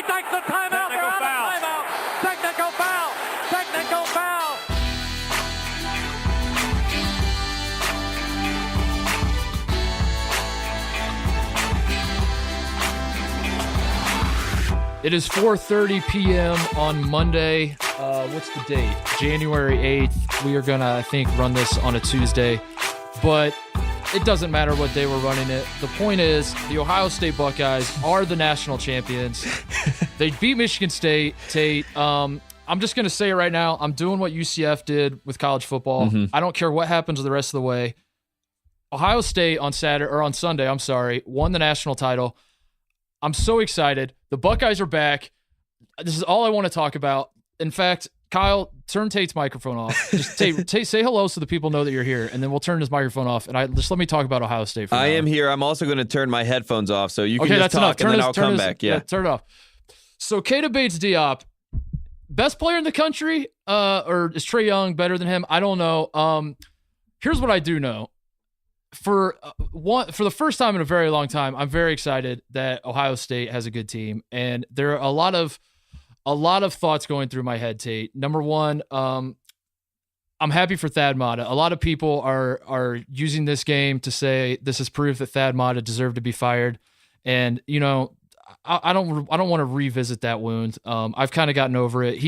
He takes the timeout. They're out of timeout. Technical foul. Technical foul. It is 4:30 p.m. on Monday. What's the date? January 8th. We are going to, I think, run this on a Tuesday. But it doesn't matter what day we're running it. The point is, the Ohio State Buckeyes are the national champions. They beat Michigan State. Tate, I'm just going to say it right now. I'm doing what UCF did with college football. I don't care what happens the rest of the way. Ohio State on Sunday, won the national title. I'm so excited. The Buckeyes are back. This is all I want to talk about. In fact, Kyle, turn Tate's microphone off. Just Tate, say hello so the people know that you're here, and then we'll turn his microphone off. And just let me talk about Ohio State. I am here. I'm also going to turn my headphones off, so you can just talk, and then I'll come back. Yeah, turn it off. So Keita Bates-Diop, best player in the country, or is Trae Young better than him? I don't know. Here's what I do know. For the first time in a very long time, I'm very excited that Ohio State has a good team, and there are a lot of thoughts going through my head, Tate. Number one, I'm happy for Thad Matta. A lot of people are using this game to say this is proof that Thad Matta deserved to be fired, and I don't want to revisit that wound. I've kind of gotten over it.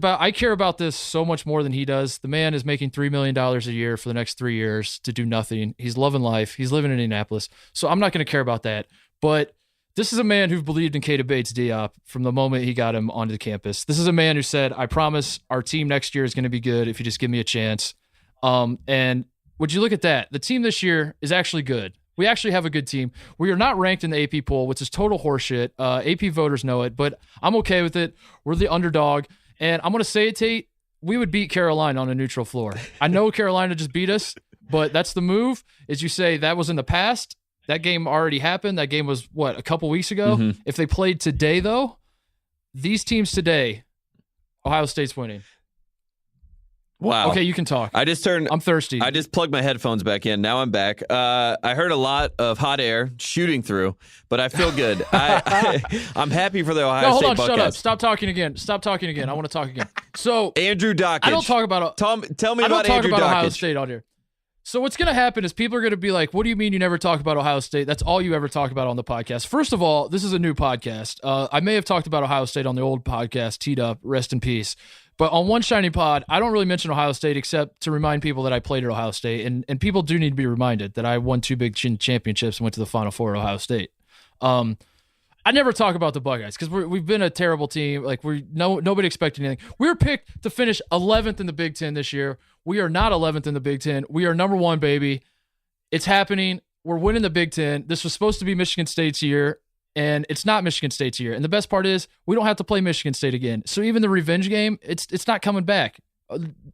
I care about this so much more than he does. The man is making $3 million a year for the next 3 years to do nothing. He's loving life. He's living in Indianapolis. So I'm not going to care about that. But this is a man who believed in Keita Bates-Diop from the moment he got him onto the campus. This is a man who said, I promise our team next year is going to be good if you just give me a chance. And would you look at that? The team this year is actually good. We actually have a good team. We are not ranked in the AP poll, which is total horseshit. AP voters know it, but I'm okay with it. We're the underdog. And I'm going to say it, Tate, we would beat Carolina on a neutral floor. I know Carolina just beat us, but that's the move, is you say that was in the past. That game already happened. That game was, a couple weeks ago? If they played today, though, these teams today, Ohio State's winning. Wow. Okay, you can talk. I'm thirsty. I just plugged my headphones back in. Now I'm back. I heard a lot of hot air shooting through, but I feel good. I'm happy for the Ohio State Buckeyes. Shut up. Stop talking again. I want to talk again. So Andrew Dockage. I don't talk about tell me about Andrew Dockage. I don't talk about Ohio State on here. So what's going to happen is people are going to be like, what do you mean you never talk about Ohio State? That's all you ever talk about on the podcast. First of all, this is a new podcast. I may have talked about Ohio State on the old podcast, Teed Up, rest in peace. But on One Shiny Pod, I don't really mention Ohio State except to remind people that I played at Ohio State. And people do need to be reminded that I won 2 Big Ten championships and went to the Final Four at Ohio State. I never talk about the Buckeyes because we've been a terrible team. Like nobody expected anything. We were picked to finish 11th in the Big Ten this year. We are not 11th in the Big Ten. We are number 1, baby. It's happening. We're winning the Big Ten. This was supposed to be Michigan State's year, and it's not Michigan State's year. And the best part is we don't have to play Michigan State again. So even the revenge game, it's not coming back.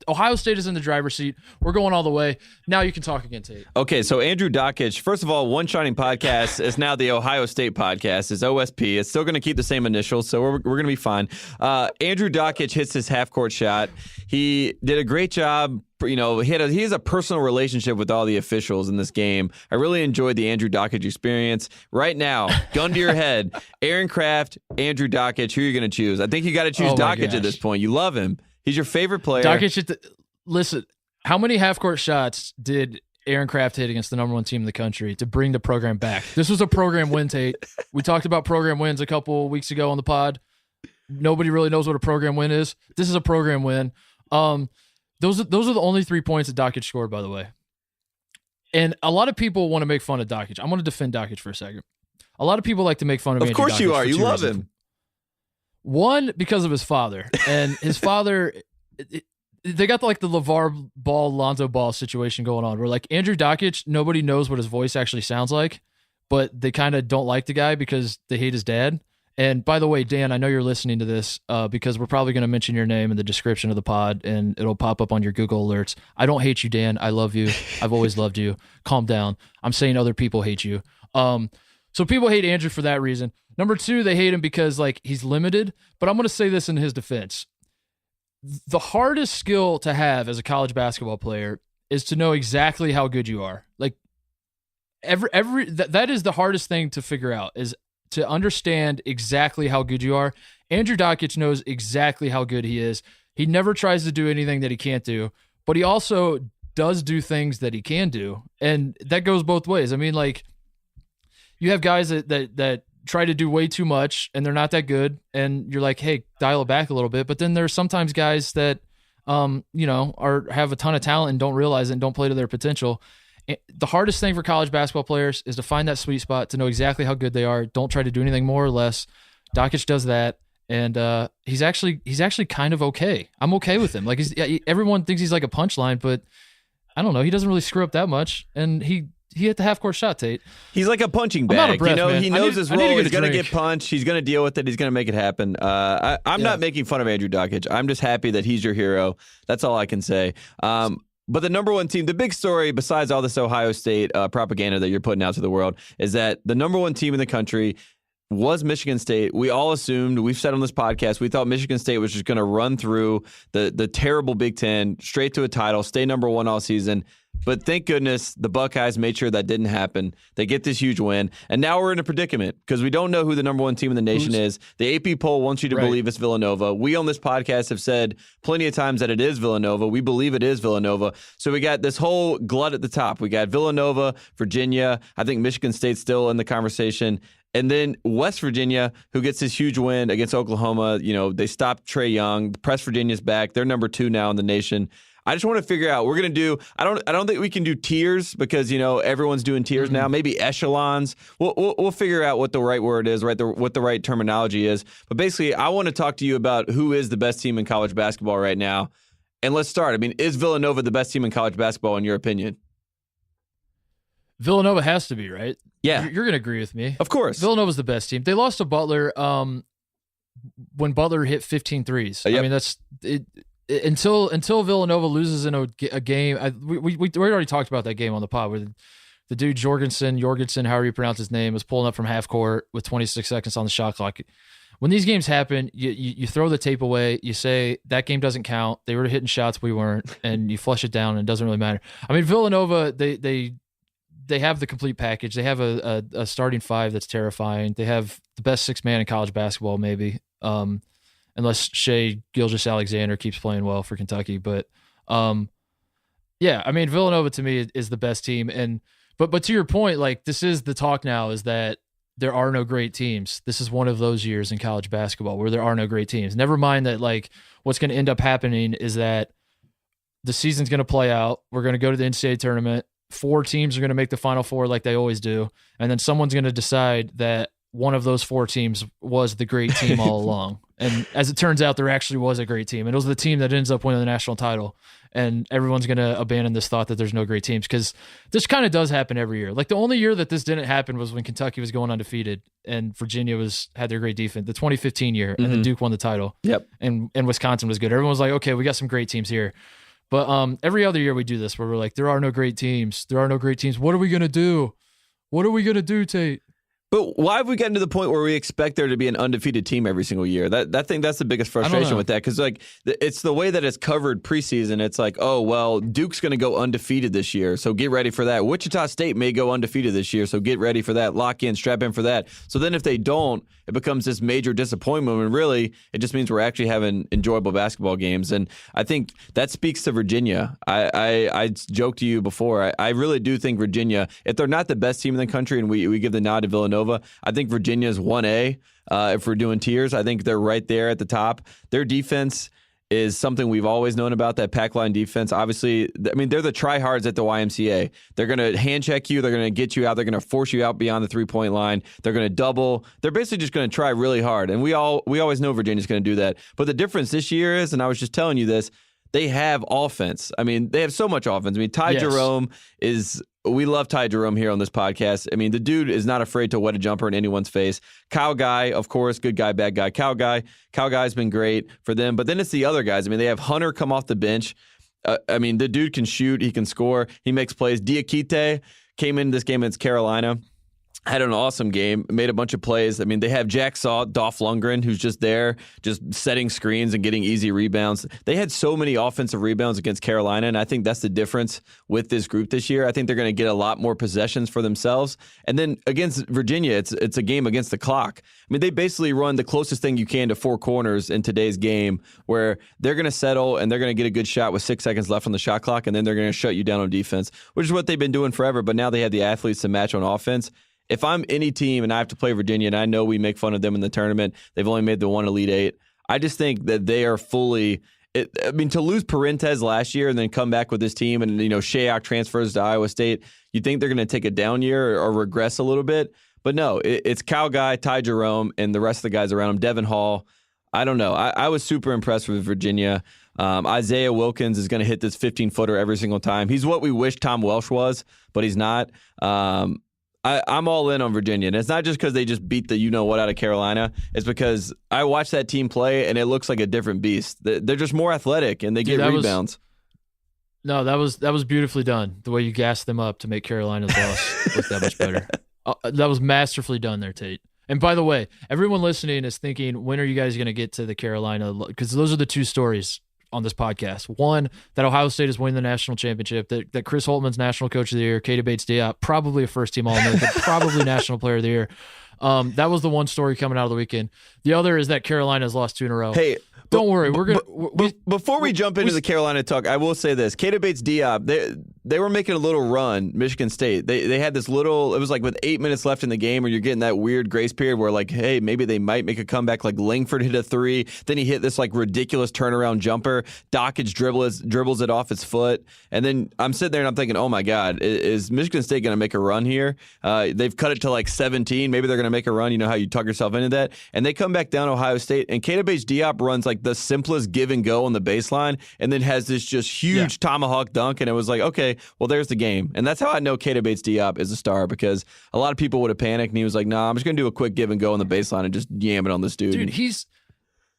Ohio State is in the driver's seat. We're going all the way. Now you can talk again, Tate. Okay, so Andrew Dockage, first of all, One Shining Podcast is now the Ohio State Podcast. It's OSP. It's still going to keep the same initials, so we're going to be fine. Andrew Dockage hits his half-court shot. He did a great job. He has a personal relationship with all the officials in this game. I really enjoyed the Andrew Dockage experience. Right now, gun to your head, Aaron Kraft, Andrew Dockage, who are you going to choose? I think you got to choose Dockage at this point. You love him. He's your favorite player. Dockage, listen, how many half-court shots did Aaron Kraft hit against the number 1 team in the country to bring the program back? This was a program win, Tate. We talked about program wins a couple weeks ago on the pod. Nobody really knows what a program win is. This is a program win. Those are the only 3 points that Dockage scored, by the way. And a lot of people want to make fun of Dockage. I'm going to defend Dockage for a second. A lot of people like to make fun of Andrew course Dockage you are. You love reasons. him. One, because of his father. And his father, they got the LeVar Ball, Lonzo Ball situation going on where Andrew Dockage, nobody knows what his voice actually sounds like, but they kind of don't like the guy because they hate his dad. And by the way, Dan, I know you're listening to this because we're probably going to mention your name in the description of the pod and it'll pop up on your Google alerts. I don't hate you, Dan. I love you. I've always loved you. Calm down. I'm saying other people hate you. So people hate Andrew for that reason. Number 2, they hate him because he's limited. But I'm going to say this in his defense. The hardest skill to have as a college basketball player is to know exactly how good you are. That is the hardest thing to figure out, is to understand exactly how good you are. Andrew Dockich knows exactly how good he is. He never tries to do anything that he can't do, but he also does do things that he can do. And that goes both ways. I mean, like, you have guys that try to do way too much and they're not that good. And you're like, hey, dial it back a little bit. But then there's sometimes guys that, have a ton of talent and don't realize it and don't play to their potential. The hardest thing for college basketball players is to find that sweet spot, to know exactly how good they are. Don't try to do anything more or less. Dockich does that, and he's actually kind of okay. I'm okay with him. Like, everyone thinks he's like a punchline, but I don't know. He doesn't really screw up that much, and he hit the half-court shot, Tate. He's like a punching bag. I'm out of breath, man. He knows his role. He's going to drink. get punched. He's going to deal with it. He's going to make it happen. I'm not making fun of Andrew Dockich. I'm just happy that he's your hero. That's all I can say. But the number one team, the big story, besides all this Ohio State propaganda that you're putting out to the world, is that the number one team in the country was Michigan State. We all assumed, we've said on this podcast, we thought Michigan State was just going to run through the terrible Big Ten, straight to a title, stay number one all season. But thank goodness the Buckeyes made sure that didn't happen. They get this huge win. And now we're in a predicament because we don't know who the number one team in the nation is. The AP poll wants you to believe it's Villanova. We on this podcast have said plenty of times that it is Villanova. We believe it is Villanova. So we got this whole glut at the top. We got Villanova, Virginia. I think Michigan State's still in the conversation. And then West Virginia, who gets this huge win against Oklahoma. They stopped Trae Young. Press Virginia's back. They're number 2 now in the nation. I just want to figure out, we're going to do, I don't think we can do tiers because, everyone's doing tiers now, maybe echelons. We'll figure out what the right word is, what the right terminology is. But basically, I want to talk to you about who is the best team in college basketball right now. And let's start. I mean, is Villanova the best team in college basketball in your opinion? Villanova has to be, right? Yeah. You're going to agree with me. Of course. Villanova's the best team. They lost to Butler when Butler hit 15 threes. Yep. I mean, that's it. Until Villanova loses in a game, we already talked about that game on the pod where the dude Jorgensen, however you pronounce his name, was pulling up from half court with 26 seconds on the shot clock. When these games happen, you throw the tape away. You say that game doesn't count. They were hitting shots, we weren't, and you flush it down, and it doesn't really matter. I mean, Villanova, they have the complete package. They have a starting 5 that's terrifying. They have the best 6-man in college basketball, maybe. Unless Shai Gilgeous-Alexander keeps playing well for Kentucky. But, I mean, Villanova to me is the best team. But to your point, like, this is the talk now, is that there are no great teams. This is one of those years in college basketball where there are no great teams. Never mind that, like, what's going to end up happening is that the season's going to play out. We're going to go to the NCAA tournament. 4 teams are going to make the Final Four like they always do. And then someone's going to decide that one of those 4 teams was the great team all along. And as it turns out, there actually was a great team. And it was the team that ends up winning the national title. And everyone's going to abandon this thought that there's no great teams, because this kind of does happen every year. Like, the only year that this didn't happen was when Kentucky was going undefeated and Virginia had their great defense, the 2015 year, and then Duke won the title. Yep. And Wisconsin was good. Everyone was like, okay, we got some great teams here. But every other year we do this where we're like, there are no great teams. There are no great teams. What are we going to do? What are we going to do, Tate? But why have we gotten to the point where we expect there to be an undefeated team every single year? I think that's the biggest frustration with that, because like it's the way that it's covered preseason. It's like, oh, well, Duke's going to go undefeated this year, so get ready for that. Wichita State may go undefeated this year, so get ready for that. Lock in, strap in for that. So then if they don't, it becomes this major disappointment, and really it just means we're actually having enjoyable basketball games. And I think that speaks to Virginia. I joked to you before, I really do think Virginia, if they're not the best team in the country and we give the nod to Villanova, I think Virginia's 1A. If we're doing tiers, I think they're right there at the top. Their defense is something we've always known about, that pack line defense. Obviously, I mean, they're the tryhards at the YMCA. They're going to hand check you. They're going to get you out. They're going to force you out beyond the three-point line. They're going to double. They're basically just going to try really hard. And we always know Virginia's going to do that. But the difference this year is, and I was just telling you this, they have offense. I mean, they have so much offense. I mean, Ty Jerome is... We love Ty Jerome here on this podcast. I mean, the dude is not afraid to wet a jumper in anyone's face. Kyle Guy, of course, good guy, bad guy. Kyle Guy's been great for them. But then it's the other guys. I mean, they have Hunter come off the bench. I mean, the dude can shoot. He can score. He makes plays. Diakite came into this game against Carolina. had an awesome game, made a bunch of plays. I mean, they have Jack Saw, Dolph Lundgren, who's just there, just setting screens and getting easy rebounds. They had so many offensive rebounds against Carolina, and I think that's the difference with this group this year. I think they're going to get a lot more possessions for themselves. And then against Virginia, it's a game against the clock. I mean, they basically run the closest thing you can to four corners in today's game, where they're going to settle and they're going to get a good shot with 6 seconds left on the shot clock, and then they're going to shut you down on defense, which is what they've been doing forever. But now they have the athletes to match on offense. If I'm any team and I have to play Virginia, and I know we make fun of them in the tournament, they've only made the one Elite Eight. I just think that they are fully. To lose Parentes last year and then come back with this team, and Shayok transfers to Iowa State, you think they're going to take a down year or regress a little bit? But no, it's Cal Guy, Ty Jerome, and the rest of the guys around him. Devin Hall. I don't know. I was super impressed with Virginia. Isaiah Wilkins is going to hit this 15-footer every single time. He's what we wish Tom Welsh was, but he's not. I'm all in on Virginia, and it's not just because they just beat the you-know-what out of Carolina. It's because I watched that team play, and it looks like a different beast. They're just more athletic, and they get rebounds. That was beautifully done, the way you gassed them up to make Carolina's loss look that much better. That was masterfully done there, Tate. And by the way, everyone listening is thinking, when are you guys going to get to the Carolina? Because those are the two stories on this podcast. One, that Ohio State is winning the national championship, that Chris Holtman's National Coach of the Year, Keita Bates-Diop, probably a first-team All-American, probably National Player of the Year. That was the one story coming out of the weekend. The other is that Carolina's lost 2 in a row. Hey, don't worry, we're gonna. Before we jump into the Carolina talk, I will say this: Keita Bates-Diop, they were making a little run. Michigan State, they had this little. It was like with 8 minutes left in the game, where you're getting that weird grace period where like, hey, maybe they might make a comeback. Like Langford hit a 3, then he hit this like ridiculous turnaround jumper. Dockage dribbles it off his foot, and then I'm sitting there and I'm thinking, oh my God, is Michigan State going to make a run here? They've cut it to like 17. Maybe they're going to make a run. You know how you talk yourself into that, and they come back down Ohio State, and Keita Bates-Diop runs like the simplest give and go on the baseline, and then has this just huge tomahawk dunk, and it was like, okay, well, there's the game. And that's how I know Keita Bates-Diop is a star, because a lot of people would have panicked, and he was like, nah, I'm just going to do a quick give and go on the baseline and just yam it on this dude. Dude,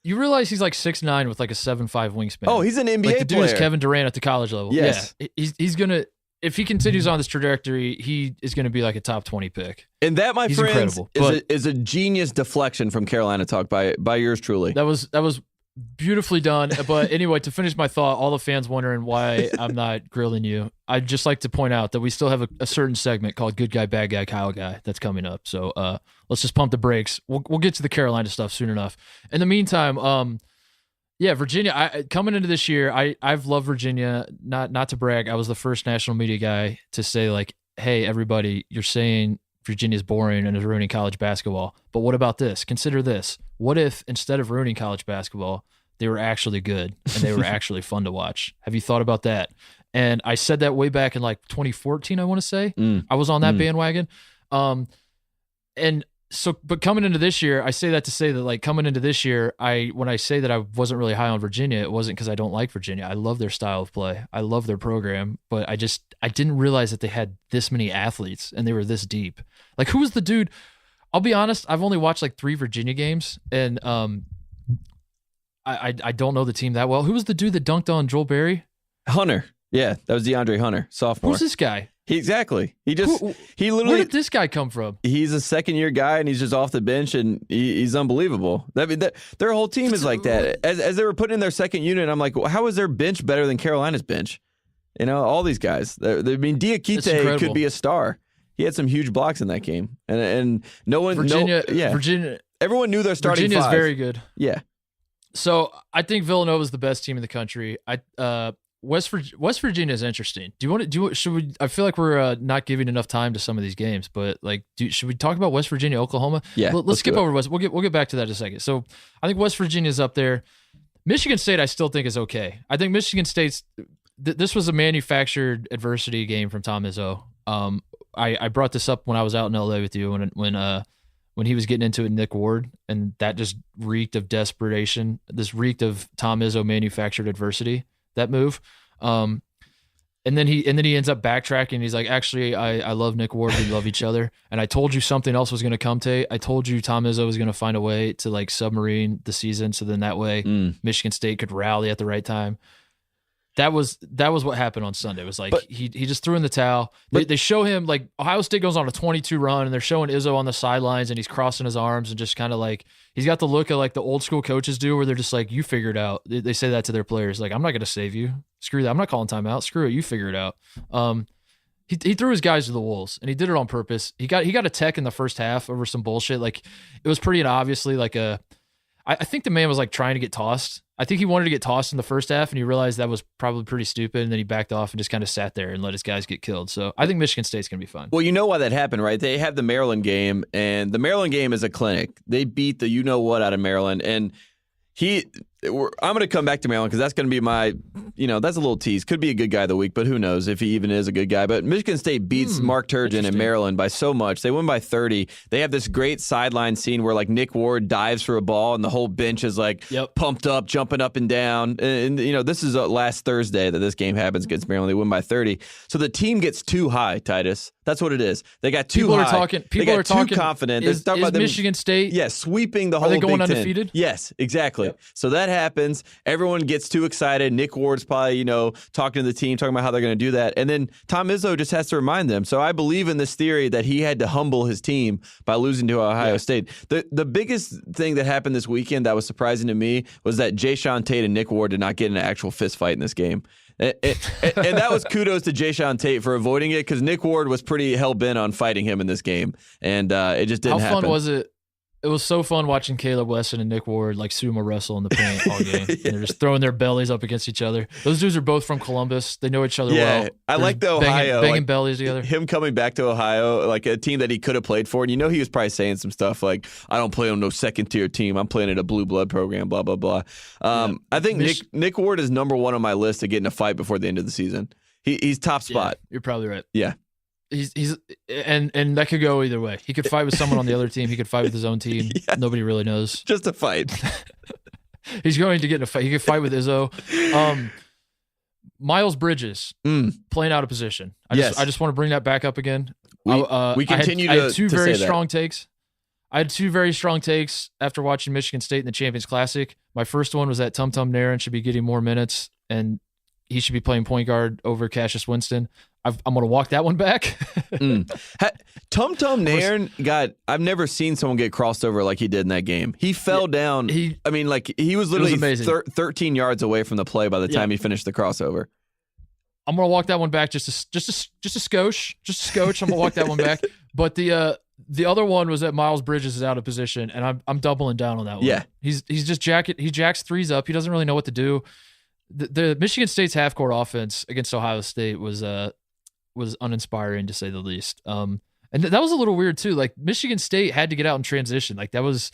you realize he's like 6'9" with like a 7'5" wingspan. Oh, he's an NBA like the dude player. is Kevin Durant at the college level. Yes. Yeah, he's going to, if he continues on this trajectory, he is going to be like a top 20 pick. And that, my he's friends, incredible, is a genius deflection from Carolina Talk by yours truly. That was beautifully done. But anyway, to finish my thought, all the fans wondering why I'm not grilling you, I'd just like to point out that we still have a certain segment called Good Guy, Bad Guy, Kyle Guy that's coming up. So let's just pump the brakes. We'll get to the Carolina stuff soon enough. In the meantime, Virginia, coming into this year, I've loved Virginia. Not to brag, I was the first national media guy to say, like, hey, everybody, you're saying Virginia's boring and is ruining college basketball. But what about this? Consider this. What if instead of ruining college basketball, they were actually good and they were actually fun to watch? Have you thought about that? And I said that way back in like 2014, I want to say. I was on that bandwagon. But coming into this year, I say that to say that, like, coming into this year, when I say that I wasn't really high on Virginia, it wasn't because I don't like Virginia. I love their style of play. I love their program, but I didn't realize that they had this many athletes and they were this deep. Like, who was the dude? I'll be honest, I've only watched like 3 Virginia games, and I don't know the team that well. Who was the dude that dunked on Joel Berry? Hunter. Yeah, that was DeAndre Hunter, sophomore. Who's this guy? Exactly. He literally. Where did this guy come from? He's a second-year guy, and he's just off the bench, and he's unbelievable. I mean, their whole team is like that. As they were putting in their second unit, I'm like, well, how is their bench better than Carolina's bench? You know, all these guys. Diakite could be a star. He had some huge blocks in that game, and no one. Virginia. Everyone knew their starting Virginia's five. very good. Yeah. So I think Villanova is the best team in the country. West Virginia is interesting. Should we? I feel like we're not giving enough time to some of these games, but like, should we talk about West Virginia, Oklahoma? Yeah, let's skip over West. We'll get back to that in a second. So I think West Virginia is up there. Michigan State, I still think is okay. I think Michigan State's. This was a manufactured adversity game from Tom Izzo. I brought this up when I was out in LA with you when he was getting into it with Nick Ward, and that just reeked of desperation. This reeked of Tom Izzo manufactured adversity. That move, and then he ends up backtracking. He's like, actually, I love Nick Ward. We love each other. And I told you something else was going to come, Tate. I told you Tom Izzo was going to find a way to like submarine the season, so then that way Michigan State could rally at the right time. That was what happened on Sunday. It was like he just threw in the towel. They show him like Ohio State goes on a 22 run, and they're showing Izzo on the sidelines, and he's crossing his arms and just kind of like he's got the look of like the old school coaches do, where they're just like, "You figure it out." They say that to their players, like, "I'm not going to save you. Screw that. I'm not calling timeout. Screw it. You figure it out." He threw his guys to the wolves, and he did it on purpose. He got a tech in the first half over some bullshit. Like it was pretty obviously like I think the man was like trying to get tossed. I think he wanted to get tossed in the first half, and he realized that was probably pretty stupid, and then he backed off and just kind of sat there and let his guys get killed. So I think Michigan State's going to be fine. Well, you know why that happened, right? They have the Maryland game, and the Maryland game is a clinic. They beat the you-know-what out of Maryland, and I'm going to come back to Maryland because that's going to be my, that's a little tease. Could be a good guy of the week, but who knows if he even is a good guy. But Michigan State beats Mark Turgeon in Maryland by so much. They win by 30. They have this great sideline scene where like Nick Ward dives for a ball and the whole bench is like pumped up, jumping up and down. And this is last Thursday that this game happens against Maryland. They win by 30. So the team gets too high, Titus. That's what it is. They got too high. People are talking too confident. Is Michigan State? Yeah, sweeping the whole Big Ten. Are they going undefeated? Yes, exactly. Yep. So that happens. Everyone gets too excited. Nick Ward's probably, talking to the team, talking about how they're going to do that. And then Tom Izzo just has to remind them. So I believe in this theory that he had to humble his team by losing to Ohio State. The biggest thing that happened this weekend that was surprising to me was that Titus Tate and Nick Ward did not get in an actual fist fight in this game. And that was kudos to Titus Tate for avoiding it because Nick Ward was pretty hell-bent on fighting him in this game. And it just didn't happen. How fun was it? It was so fun watching Caleb Wesson and Nick Ward like sumo wrestle in the paint all game. And they're just throwing their bellies up against each other. Those dudes are both from Columbus. They know each other well. I like the Ohio. Banging bellies together. Him coming back to Ohio, like a team that he could have played for. And he was probably saying some stuff like, I don't play on no second-tier team. I'm playing at a blue blood program, blah, blah, blah. I think Nick Ward is number one on my list to get in a fight before the end of the season. He's top spot. Yeah, you're probably right. Yeah. He's and that could go either way. He could fight with someone on the other team. He could fight with his own team. Yeah. Nobody really knows. Just a fight. He's going to get in a fight. He could fight with Izzo. Miles Bridges playing out of position. I just want to bring that back up again. We continue I had two to very say strong takes. I had two very strong takes after watching Michigan State in the Champions Classic. My first one was that Tum Nairn should be getting more minutes, and he should be playing point guard over Cassius Winston. I'm going to walk that one back. Tum Nairn I've never seen someone get crossed over like he did in that game. He fell down. He was literally 13 yards away from the play by the time he finished the crossover. I'm going to walk that one back just a skosh. I'm going to walk that one back. But the other one was that Miles Bridges is out of position, and I'm doubling down on that one. Yeah. He jacks threes up. He doesn't really know what to do. The Michigan State's half-court offense against Ohio State was uninspiring to say the least. And that was a little weird too. Like Michigan State had to get out in transition. Like that was,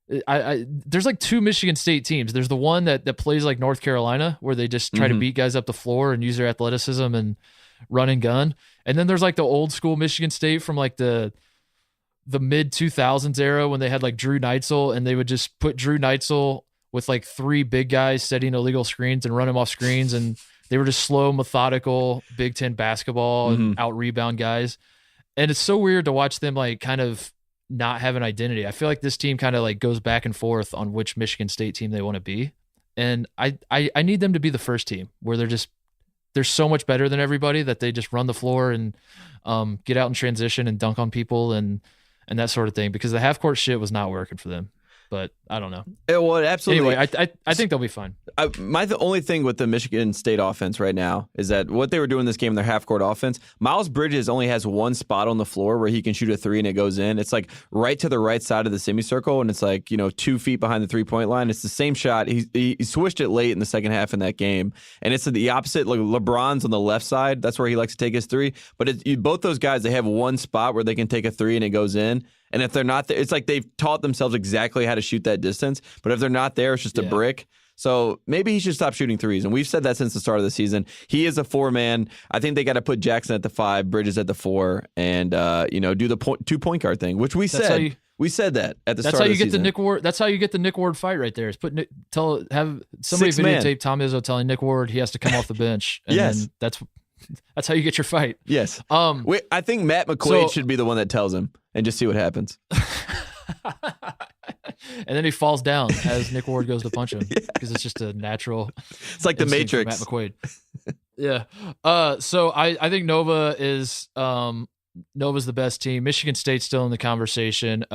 there's like two Michigan State teams. There's the one that plays like North Carolina where they just try to beat guys up the floor and use their athleticism and run and gun. And then there's like the old school Michigan State from like the mid 2000s era when they had like Drew Neitzel, and they would just put Drew Neitzel with like three big guys setting illegal screens and run him off screens. And they were just slow, methodical Big Ten basketball and out-rebound guys. And it's so weird to watch them like kind of not have an identity. I feel like this team kind of like goes back and forth on which Michigan State team they want to be. And I need them to be the first team where they're so much better than everybody that they just run the floor and get out in transition and dunk on people and that sort of thing, because the half-court shit was not working for them. But I don't know. Well, absolutely. Anyway, I think they'll be fine. The only thing with the Michigan State offense right now is that what they were doing this game in their half-court offense, Miles Bridges only has one spot on the floor where he can shoot a three and it goes in. It's like right to the right side of the semicircle, and it's like 2 feet behind the three-point line. It's the same shot. He switched it late in the second half in that game, and it's the opposite. Like LeBron's on the left side. That's where he likes to take his three. But both those guys, they have one spot where they can take a three and it goes in. And if they're not there, it's like they've taught themselves exactly how to shoot that distance. But if they're not there, it's just a brick. So maybe he should stop shooting threes. And we've said that since the start of the season. He is a four-man. I think they got to put Jackson at the 5, Bridges at the 4, and do the 2 point guard thing, which we said. We said that at the start of the season. That's how you get the Nick Ward. That's how you get the Nick Ward fight right there. Is have somebody videotape Tom Izzo telling Nick Ward he has to come off the bench. And then that's how you get your fight. Yes. I think Matt McQuaid should be the one that tells him and just see what happens. And then he falls down as Nick Ward goes to punch him because it's just a natural. It's like the Matrix. Matt McQuaid. Yeah. So I think Nova is Nova's the best team. Michigan State's still in the conversation.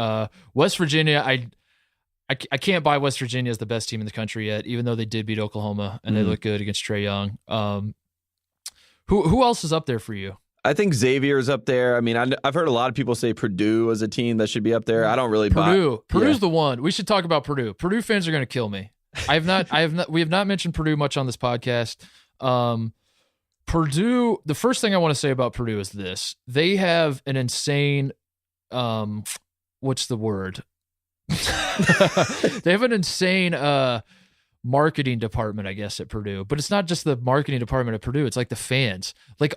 West Virginia, I can't buy West Virginia as the best team in the country yet, even though they did beat Oklahoma and they look good against Trae Young. Who else is up there for you? I think Xavier is up there. I mean, I've heard a lot of people say Purdue as a team that should be up there. I don't really buy. Purdue's the one. We should talk about Purdue. Purdue fans are going to kill me. We have not mentioned Purdue much on this podcast. Purdue, the first thing I want to say about Purdue is this. They have an insane, what's the word? They have an insane marketing department, I guess, at Purdue. But it's not just the marketing department at Purdue. It's like the fans. Like,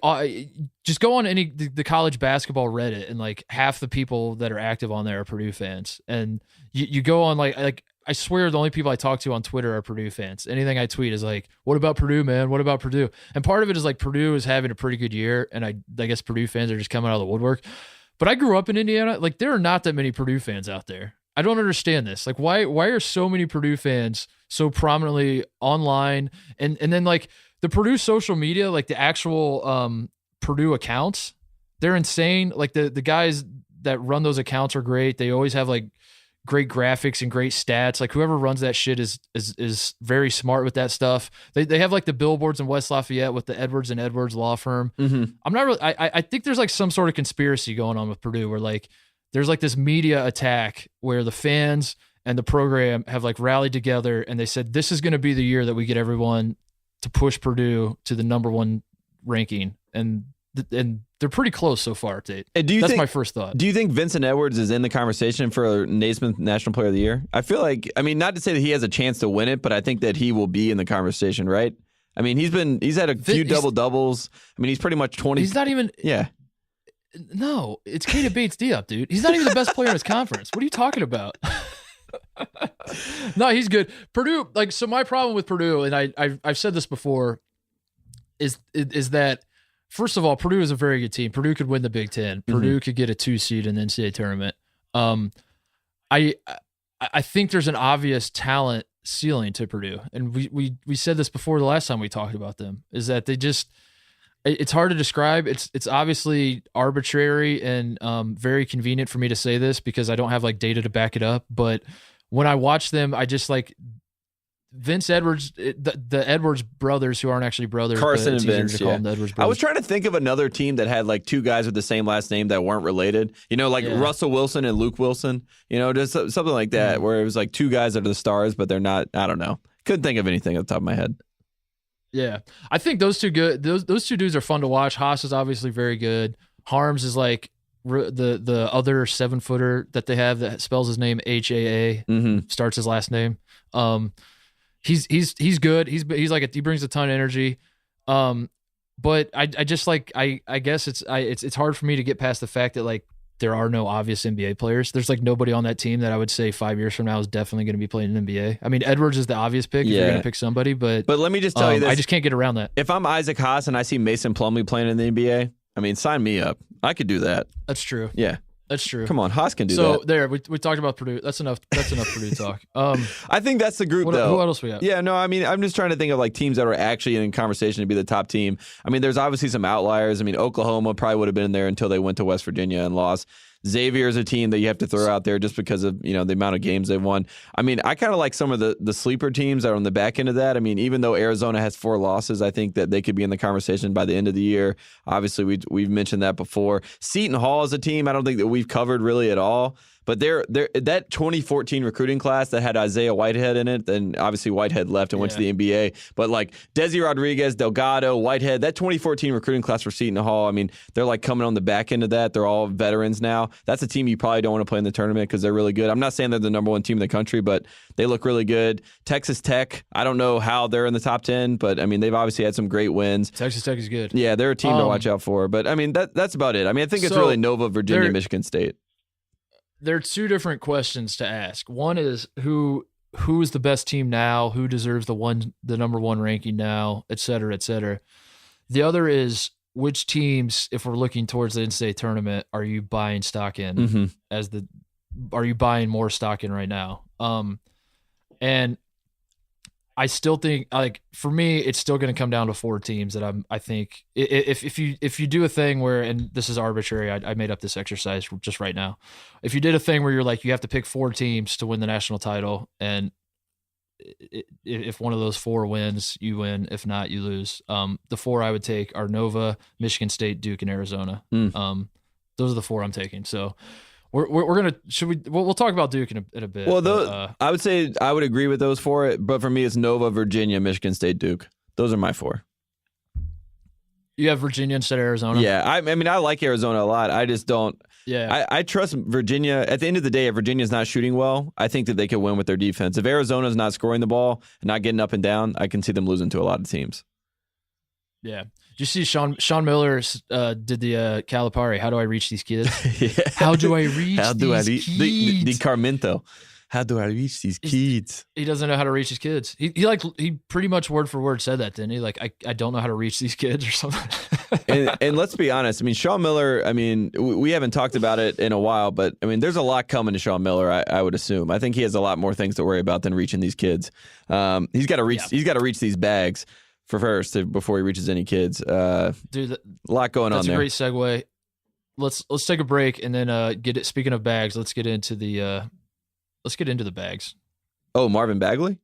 just go on the college basketball Reddit, and like half the people that are active on there are Purdue fans. And you go on like I swear the only people I talk to on Twitter are Purdue fans. Anything I tweet is like, what about Purdue, man? What about Purdue? And part of it is like Purdue is having a pretty good year, and I guess Purdue fans are just coming out of the woodwork. But I grew up in Indiana. Like, there are not that many Purdue fans out there. I don't understand this. Like, why are so many Purdue fans so prominently online? And then like the Purdue social media, like the actual Purdue accounts, they're insane. Like the guys that run those accounts are great. They always have like great graphics and great stats. Like whoever runs that shit is very smart with that stuff. They have like the billboards in West Lafayette with the Edwards and Edwards law firm. Mm-hmm. I'm not really. I think there's like some sort of conspiracy going on with Purdue where like there's like this media attack where the fans and the program have like rallied together and they said this is going to be the year that we get everyone to push Purdue to the number one ranking, and they're pretty close so far, Tate. And That's my first thought. Do you think Vincent Edwards is in the conversation for Naismith National Player of the Year? I feel like, I mean, not to say that he has a chance to win it, but I think that he will be in the conversation, right? I mean, he's had a few double doubles. I mean, he's pretty much 20. He's not even. Yeah. No, it's Keita Bates-Diop, dude. He's not even the best player in his conference. What are you talking about? No, he's good. Purdue, like, so my problem with Purdue, and I've said this before, is that, first of all, Purdue is a very good team. Purdue could win the Big Ten. Purdue could get a 2 seed in the NCAA tournament. I think there's an obvious talent ceiling to Purdue, and we said this before the last time we talked about them, is that they just, it's hard to describe. It's obviously arbitrary and very convenient for me to say this because I don't have like data to back it up. But when I watch them, I just like Vince Edwards, the Edwards brothers, who aren't actually brothers. Carson and Vince. Call them the Edwards brothers. I was trying to think of another team that had like 2 guys with the same last name that weren't related. You know, like Russell Wilson and Luke Wilson. You know, just something like that, where it was like 2 guys that are the stars, but they're not. I don't know. Couldn't think of anything at the top of my head. Yeah, I think those two dudes are fun to watch. Haas is obviously very good. Harms is like the other 7-footer that they have that spells his name HAA, starts his last name. He's good. He's like he brings a ton of energy. But I just like I guess it's hard for me to get past the fact that like there are no obvious NBA players. There's like nobody on that team that I would say 5 years from now is definitely going to be playing in the NBA. I mean, Edwards is the obvious pick if you're going to pick somebody, but let me just tell you this. I just can't get around that. If I'm Isaac Haas and I see Mason Plumlee playing in the NBA, I mean, sign me up. I could do that. That's true. Yeah. That's true. Come on, Haas can do that. So there, we talked about Purdue. That's enough Purdue talk. I think that's the group, though. Who else we have? Yeah, no, I mean, I'm just trying to think of like teams that are actually in conversation to be the top team. I mean, there's obviously some outliers. I mean, Oklahoma probably would have been in there until they went to West Virginia and lost. Xavier is a team that you have to throw out there just because of, you know, the amount of games they've won. I mean, I kind of like some of the sleeper teams that are on the back end of that. I mean, even though Arizona has 4 losses, I think that they could be in the conversation by the end of the year. Obviously, we've mentioned that before. Seton Hall is a team I don't think that we've covered really at all. But they're that 2014 recruiting class that had Isaiah Whitehead in it, then obviously Whitehead left and went to the NBA. But like Desi Rodriguez, Delgado, Whitehead, that 2014 recruiting class for Seton Hall, I mean, they're like coming on the back end of that. They're all veterans now. That's a team you probably don't want to play in the tournament because they're really good. I'm not saying they're the number 1 team in the country, but they look really good. Texas Tech, I don't know how they're in the top 10, but I mean, they've obviously had some great wins. Texas Tech is good. Yeah, they're a team to watch out for. But I mean, that's about it. I mean, I think it's really Nova, Virginia, Michigan State. There are 2 different questions to ask. One is who is the best team now, who deserves the number 1 ranking now, et cetera, et cetera. The other is which teams, if we're looking towards the NCAA tournament, are you buying stock in? Are you buying more stock in right now? And I still think, like, for me, it's still going to come down to 4 teams that I think if you do a thing where, and this is arbitrary, I made up this exercise just right now. If you did a thing where you're like, you have to pick 4 teams to win the national title, and if one of those 4 wins, you win. If not, you lose. The 4 I would take are Nova, Michigan State, Duke, and Arizona. Those are the 4 I'm taking. So we're gonna we'll talk about Duke in a bit. Well, I would say I would agree with those 4, but for me it's Nova, Virginia, Michigan State, Duke. Those are my 4. You have Virginia instead of Arizona. Yeah, I mean I like Arizona a lot. I just don't. Yeah, I trust Virginia. At the end of the day, if Virginia's not shooting well, I think that they could win with their defense. If Arizona's not scoring the ball and not getting up and down, I can see them losing to a lot of teams. Yeah. Did you see Sean Miller did the Calipari? How do I reach these kids? Yeah. How do I reach these kids? The Carmento. How do I reach these kids? He doesn't know how to reach his kids. He pretty much word for word said that, didn't he? Like, I don't know how to reach these kids or something. and let's be honest. I mean, Sean Miller, I mean, we haven't talked about it in a while, but I mean, there's a lot coming to Sean Miller, I would assume. I think he has a lot more things to worry about than reaching these kids. He's got to reach these bags before he reaches any kids. Dude, a lot going on there. That's a great segue. Let's take a break and then get it. Speaking of bags, let's get into the bags. Oh, Marvin Bagley?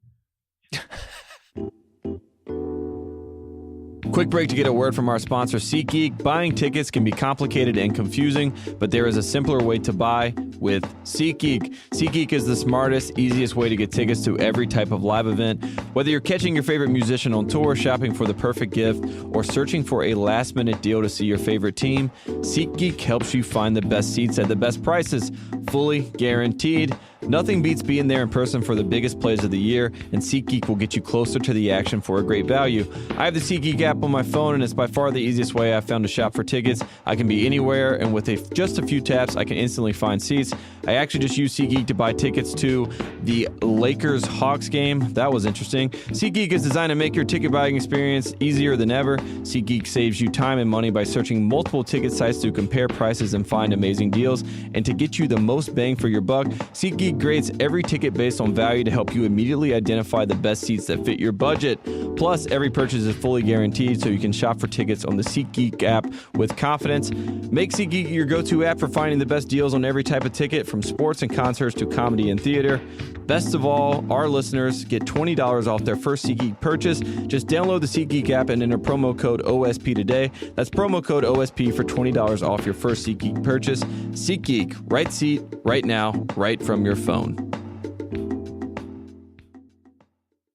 Quick break to get a word from our sponsor, SeatGeek. Buying tickets can be complicated and confusing, but there is a simpler way to buy with SeatGeek. SeatGeek is the smartest, easiest way to get tickets to every type of live event. Whether you're catching your favorite musician on tour, shopping for the perfect gift, or searching for a last-minute deal to see your favorite team, SeatGeek helps you find the best seats at the best prices, fully guaranteed. Nothing beats being there in person for the biggest plays of the year, and SeatGeek will get you closer to the action for a great value. I have the SeatGeek app on my phone, and it's by far the easiest way I've found to shop for tickets. I can be anywhere, and with just a few taps, I can instantly find seats. I actually just used SeatGeek to buy tickets to the Lakers-Hawks game. That was interesting. SeatGeek is designed to make your ticket buying experience easier than ever. SeatGeek saves you time and money by searching multiple ticket sites to compare prices and find amazing deals. And to get you the most bang for your buck, SeatGeek grades every ticket based on value to help you immediately identify the best seats that fit your budget. Plus, every purchase is fully guaranteed, so you can shop for tickets on the SeatGeek app with confidence. Make SeatGeek your go-to app for finding the best deals on every type of ticket, from sports and concerts to comedy and theater. Best of all, our listeners get $20 off their first SeatGeek purchase. Just download the SeatGeek app and enter promo code OSP today. That's promo code OSP for $20 off your first SeatGeek purchase. SeatGeek, right seat, right now, right from your phone.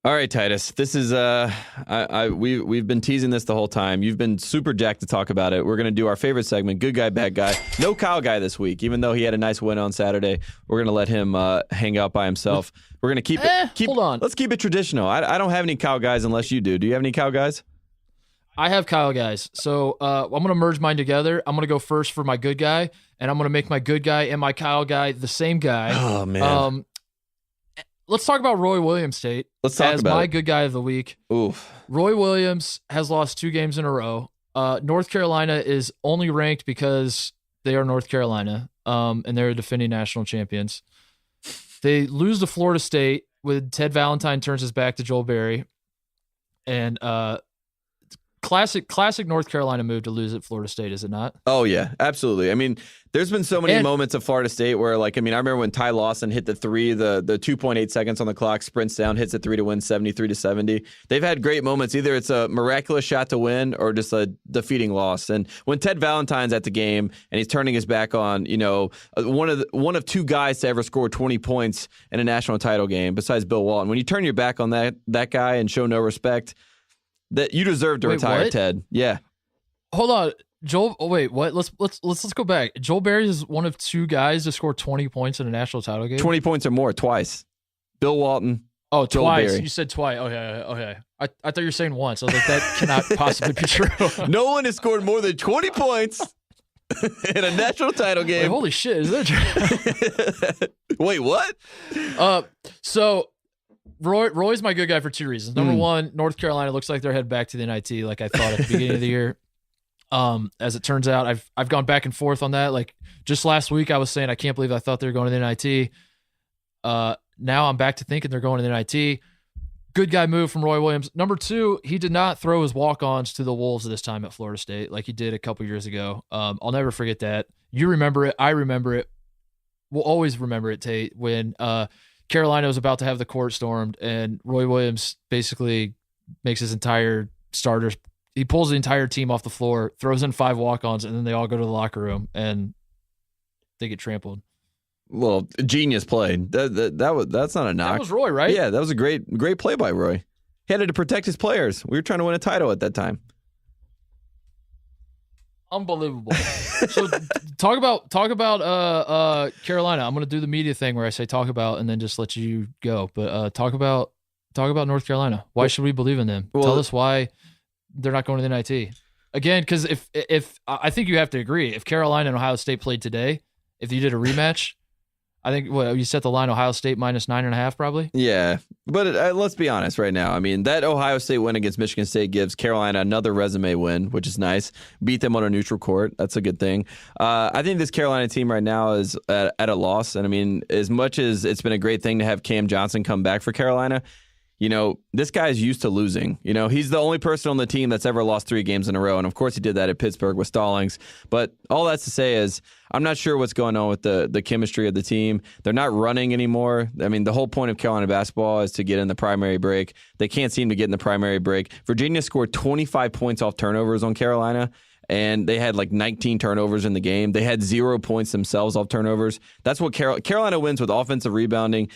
All right, Titus. This is we've been teasing this the whole time. You've been super jacked to talk about it. We're gonna do our favorite segment, Good Guy, Bad Guy. No Kyle Guy this week, even though he had a nice win on Saturday. We're gonna let him hang out by himself. We're gonna keep it. Hold on. Let's keep it traditional. I don't have any Kyle Guys unless you do. Do you have any Kyle Guys? I have Kyle Guys. So I'm going to merge mine together. I'm going to go first for my good guy, and I'm going to make my good guy and my Kyle Guy the same guy. Oh, man. Let's talk about Roy Williams, Tate. Let's talk as about my it. Good guy of the week. Oof. Roy Williams has lost 2 games in a row. North Carolina is only ranked because they are North Carolina, and they're defending national champions. They lose to Florida State when Ted Valentine turns his back to Joel Berry. And classic North Carolina move to lose at Florida State, is it not? Oh, yeah, absolutely. I mean, there's been so many moments of Florida State where, I remember when Ty Lawson hit the 3, the 2.8 seconds on the clock, sprints down, hits a 3 to win 73-70. They've had great moments. Either it's a miraculous shot to win or just a defeating loss. And when Ted Valentine's at the game and he's turning his back on, one of 2 guys to ever score 20 points in a national title game besides Bill Walton, when you turn your back on that guy and show no respect, that you deserve to retire, what? Ted. Yeah. Hold on. Joel, wait, what? Let's go back. Joel Berry is one of 2 guys to score 20 points in a national title game. 20 points or more twice. Bill Walton. Oh, Joel twice. Berry. You said twice. Okay. I thought you were saying once. I was like, that cannot possibly be true. No one has scored more than 20 points in a national title game. Wait, holy shit! Is that true? Wait, what? So Roy's my good guy for 2 reasons. Number one, North Carolina looks like they're headed back to the NIT, like I thought at the beginning of the year. As it turns out, I've gone back and forth on that. Like just last week, I was saying I can't believe I thought they were going to the NIT. now I'm back to thinking they're going to the NIT. Good guy move from Roy Williams. Number 2, he did not throw his walk-ons to the Wolves this time at Florida State like he did a couple years ago. I'll never forget that. You remember it. I remember it. We'll always remember it, Tate, when Carolina was about to have the court stormed and Roy Williams basically makes his entire starters. He pulls the entire team off the floor, throws in 5 walk-ons, and then they all go to the locker room and they get trampled. Well, genius play. That's not a knock. That was Roy, right? Yeah, that was a great play by Roy. He had to protect his players. We were trying to win a title at that time. Unbelievable. So talk about Carolina. I'm going to do the media thing where I say talk about and then just let you go. But talk about North Carolina. Why should we believe in them? Tell us why they're not going to the NIT. Again, because if I think you have to agree, if Carolina and Ohio State played today, if you did a rematch, I think you set the line Ohio State -9.5 probably. Yeah, but let's be honest right now. I mean, that Ohio State win against Michigan State gives Carolina another resume win, which is nice. Beat them on a neutral court. That's a good thing. I think this Carolina team right now is at a loss. And I mean, as much as it's been a great thing to have Cam Johnson come back for Carolina, this guy's used to losing. He's the only person on the team that's ever lost 3 games in a row. And of course he did that at Pittsburgh with Stallings. But all that's to say is I'm not sure what's going on with the chemistry of the team. They're not running anymore. I mean, the whole point of Carolina basketball is to get in the primary break. They can't seem to get in the primary break. Virginia scored 25 points off turnovers on Carolina. And they had like 19 turnovers in the game. They had 0 points themselves off turnovers. That's what Carolina wins with offensive rebounding,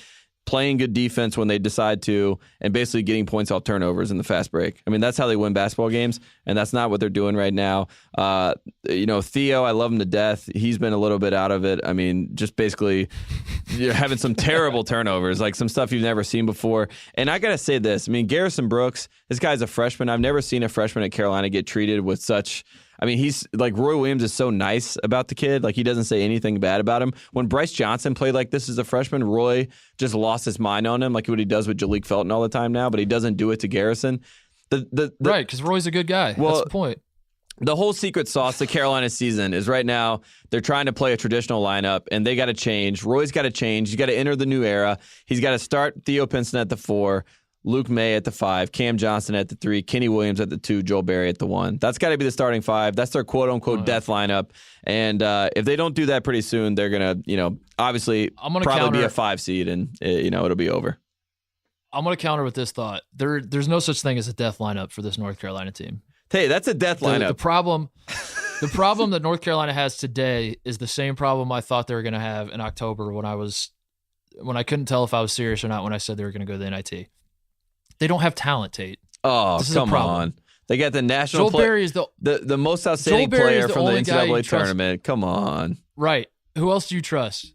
playing good defense when they decide to, and basically getting points off turnovers in the fast break. I mean, that's how they win basketball games, and that's not what they're doing right now. Theo, I love him to death. He's been a little bit out of it. I mean, just basically having some terrible turnovers, like some stuff you've never seen before. And I got to say this. I mean, Garrison Brooks, this guy's a freshman. I've never seen a freshman at Carolina get treated with such... I mean, he's like Roy Williams is so nice about the kid. Like, he doesn't say anything bad about him. When Bryce Johnson played like this as a freshman, Roy just lost his mind on him, like what he does with Jalik Felton all the time now, but he doesn't do it to Garrison. Right, because Roy's a good guy. Well, that's the point. The whole secret sauce to Carolina's season is right now they're trying to play a traditional lineup, and they got to change. Roy's got to change. He's got to enter the new era. He's got to start Theo Pinson at the 4. Luke May at the 5, Cam Johnson at the 3, Kenny Williams at the 2, Joel Berry at the 1. That's got to be the starting 5. That's their quote-unquote death lineup. And if they don't do that pretty soon, they're going to, obviously probably be a 5 seed, and, it'll be over. I'm going to counter with this thought. There's no such thing as a death lineup for this North Carolina team. Hey, that's a death lineup. The problem that North Carolina has today is the same problem I thought they were going to have in October when I couldn't tell if I was serious or not when I said they were going to go to the NIT. They don't have talent, Tate. Oh, come on. They got the national Joel Berry is the most outstanding player from the NCAA tournament. Come on. Right. Who else do you trust?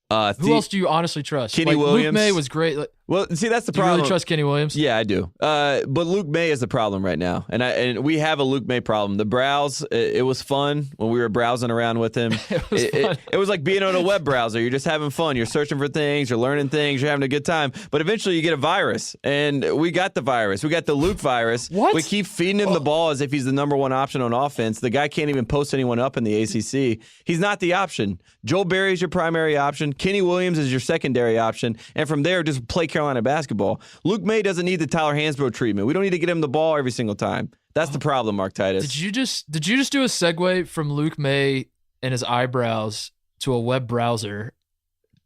Who else do you honestly trust? Kenny Williams. Luke May was great. Well, see, that's the problem. Do you really trust Kenny Williams? Yeah, I do. But Luke May is the problem right now, and we have a Luke May problem. The browse, it was fun when we were browsing around with him. It was like being on a web browser. You're just having fun. You're searching for things. You're learning things. You're having a good time. But eventually, you get a virus, and we got the virus. We got the Luke virus. What? We keep feeding him the ball as if he's the number one option on offense. The guy can't even post anyone up in the ACC. He's not the option. Joel Berry is your primary option. Kenny Williams is your secondary option, and from there, just play Carolina basketball. Luke May doesn't need the Tyler Hansbrough treatment. We don't need to get him the ball every single time. That's the problem, Mark Titus. Did you just do a segue from Luke May and his eyebrows to a web browser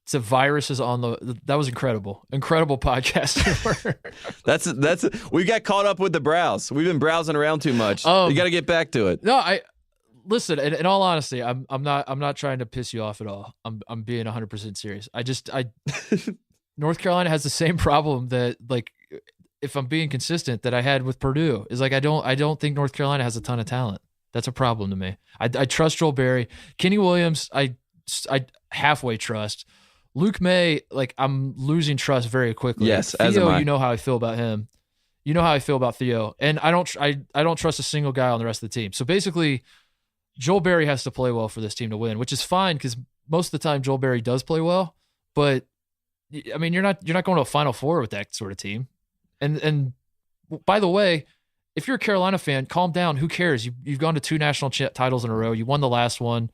to viruses on that was incredible. Incredible podcast. that's we got caught up with the browse. We've been browsing around too much. You got to get back to it. No, listen, in all honesty, I'm not trying to piss you off at all. I'm being 100% serious. North Carolina has the same problem that, like, if I'm being consistent, that I had with Purdue. Is like I don't think North Carolina has a ton of talent. That's a problem to me. I trust Joel Berry. Kenny Williams, I halfway trust. Luke May, like, I'm losing trust very quickly. Yes, Theo, as am I. You know how I feel about him. You know how I feel about Theo, and I don't trust a single guy on the rest of the team. So basically, Joel Berry has to play well for this team to win, which is fine because most of the time Joel Berry does play well. But I mean, you're not going to a Final Four with that sort of team. And by the way, if you're a Carolina fan, calm down. Who cares? You've gone to 2 national titles in a row. You won the last one.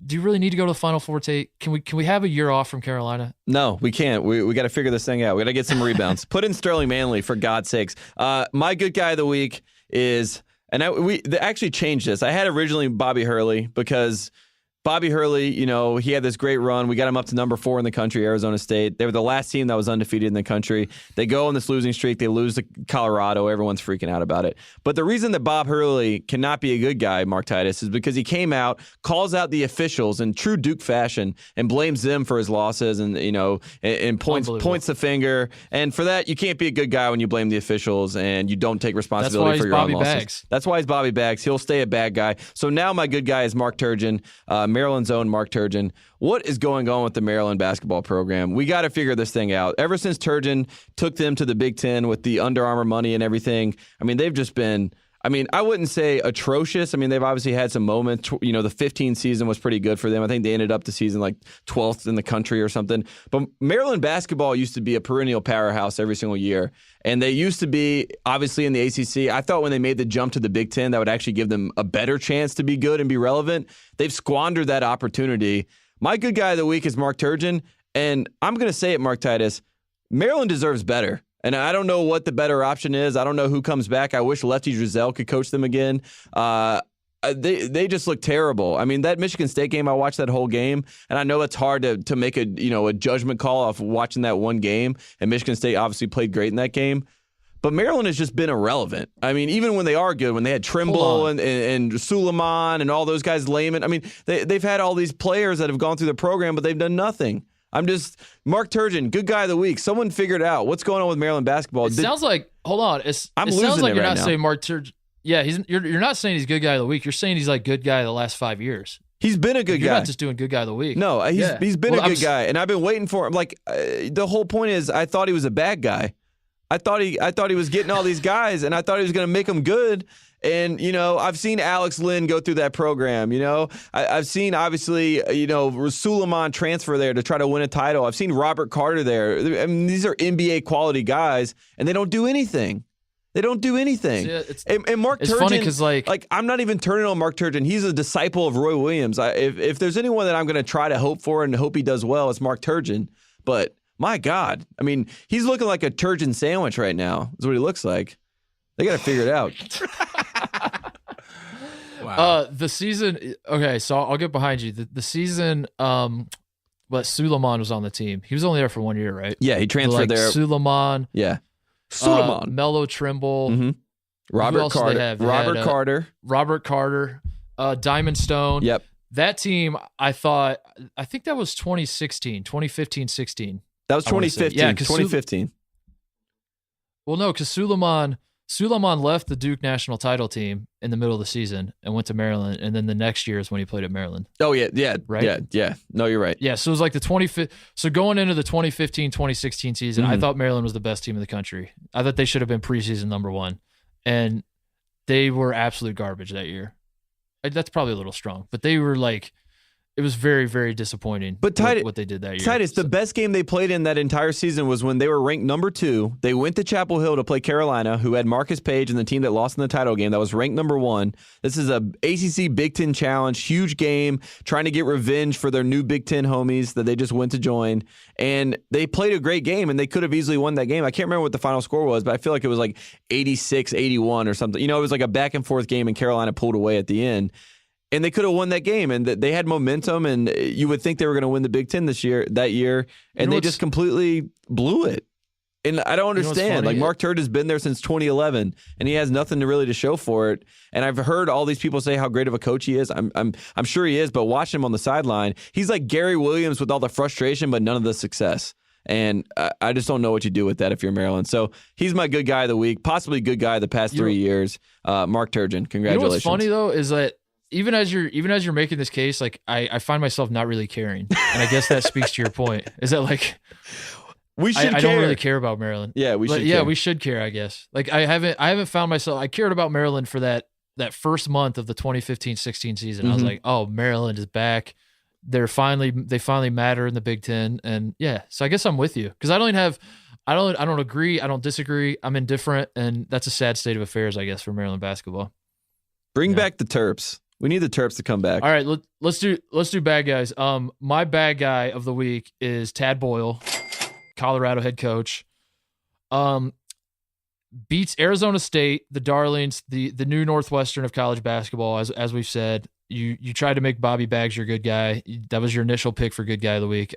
do you really need to go to the Final Four, Tate? Can we have a year off from Carolina? No, we can't. We got to figure this thing out. We got to get some rebounds. Put in Sterling Manley, for God's sakes. My good guy of the week is, and they actually changed this. I had originally Bobby Hurley because Bobby Hurley, he had this great run. We got him up to number 4 in the country, Arizona State. They were the last team that was undefeated in the country. They go on this losing streak. They lose to Colorado. Everyone's freaking out about it. But the reason that Bob Hurley cannot be a good guy, Mark Titus, is because he came out, calls out the officials in true Duke fashion, and blames them for his losses and points the finger. And for that, you can't be a good guy when you blame the officials and you don't take responsibility for your own losses. Bags. That's why he's Bobby Bags. He'll stay a bad guy. So now my good guy is Mark Turgeon. Maryland's own Mark Turgeon. What is going on with the Maryland basketball program? We got to figure this thing out. Ever since Turgeon took them to the Big Ten with the Under Armour money and everything, they've just been, I wouldn't say atrocious. They've obviously had some moments. The 15 season was pretty good for them. I think they ended up the season like 12th in the country or something. But Maryland basketball used to be a perennial powerhouse every single year. And they used to be, obviously, in the ACC. I thought when they made the jump to the Big Ten, that would actually give them a better chance to be good and be relevant. They've squandered that opportunity. My good guy of the week is Mark Turgeon. And I'm going to say it, Mark Titus, Maryland deserves better. And I don't know what the better option is. I don't know who comes back. I wish Lefty Driesell could coach them again. They just look terrible. That Michigan State game, I watched that whole game, and I know it's hard to make a judgment call off watching that one game. And Michigan State obviously played great in that game. But Maryland has just been irrelevant. Even when they are good, when they had Trimble and Suleiman and all those guys, Layman, they've had all these players that have gone through the program, but they've done nothing. Mark Turgeon, good guy of the week. Someone figured out what's going on with Maryland basketball. Sounds like, hold on. It sounds like you're not saying Mark Turgeon. Yeah, you're not saying he's good guy of the week. You're saying he's like good guy of the last 5 years. He's been a good guy. You're not just doing good guy of the week. No, he's been a good guy, and I've been waiting for him. The whole point is, I thought he was a bad guy. I thought he was getting all these guys, and I thought he was going to make them good. And, I've seen Alex Lynn go through that program, I've seen, obviously, Suleiman transfer there to try to win a title. I've seen Robert Carter there. These are NBA quality guys, and they don't do anything. They don't do anything. And Mark Turgeon, funny because I'm not even turning on Mark Turgeon. He's a disciple of Roy Williams. If there's anyone that I'm going to try to hope for and hope he does well, it's Mark Turgeon. But my God, he's looking like a Turgeon sandwich right now. That's what he looks like. They got to figure it out. Wow. The season. Okay, so I'll get behind you. The season. But Suleiman was on the team. He was only there for 1 year, right? Yeah, he transferred there. Suleiman. Yeah. Suleiman. Mello Trimble. Mm-hmm. Robert Carter. Robert Carter. Diamond Stone. Yep. That team, I think that was 2016, 2015-16. That was 2015. Yeah, 2015. Well, no, because Suleiman left the Duke national title team in the middle of the season and went to Maryland, and then the next year is when he played at Maryland. Oh, yeah. Right? Yeah. No, you're right. Yeah, so it was like so going into the 2015-2016 season, I thought Maryland was the best team in the country. I thought they should have been preseason number 1, and they were absolute garbage that year. That's probably a little strong, but they were it was very, very disappointing what they did that year. Titus, the best game they played in that entire season was when they were ranked number 2. They went to Chapel Hill to play Carolina, who had Marcus Page and the team that lost in the title game that was ranked number 1. This is a ACC Big Ten Challenge, huge game, trying to get revenge for their new Big Ten homies that they just went to join. And they played a great game, and they could have easily won that game. I can't remember what the final score was, but I feel like it was 86-81 or something. It was like a back-and-forth game, and Carolina pulled away at the end. And they could have won that game, and they had momentum, and you would think they were going to win the Big Ten that year, and they just completely blew it. And I don't understand. Mark Turgeon's been there since 2011, and he has nothing to show for it. And I've heard all these people say how great of a coach he is. I'm sure he is, but watch him on the sideline. He's like Gary Williams with all the frustration, but none of the success. And I just don't know what you do with that if you're Maryland. So he's my good guy of the week, possibly good guy of the past 3 years. Mark Turgeon, congratulations. You know what's funny though is that even as you're making this case, I find myself not really caring, and I guess that speaks to your point. Is that we should? I don't really care about Maryland. Yeah, we should. Yeah, we should care. I guess. I haven't found myself. I cared about Maryland for that first month of the 2015-16 season. I was like, oh, Maryland is back. They finally matter in the Big Ten, and yeah. So I guess I'm with you because I don't agree. I don't disagree. I'm indifferent, and that's a sad state of affairs, I guess, for Maryland basketball. Bring back the Terps. We need the Terps to come back. All right, let's do bad guys. My bad guy of the week is Tad Boyle, Colorado head coach. Beats Arizona State, the Darlings, the new Northwestern of college basketball. As we've said, you tried to make Bobby Baggs your good guy. That was your initial pick for good guy of the week.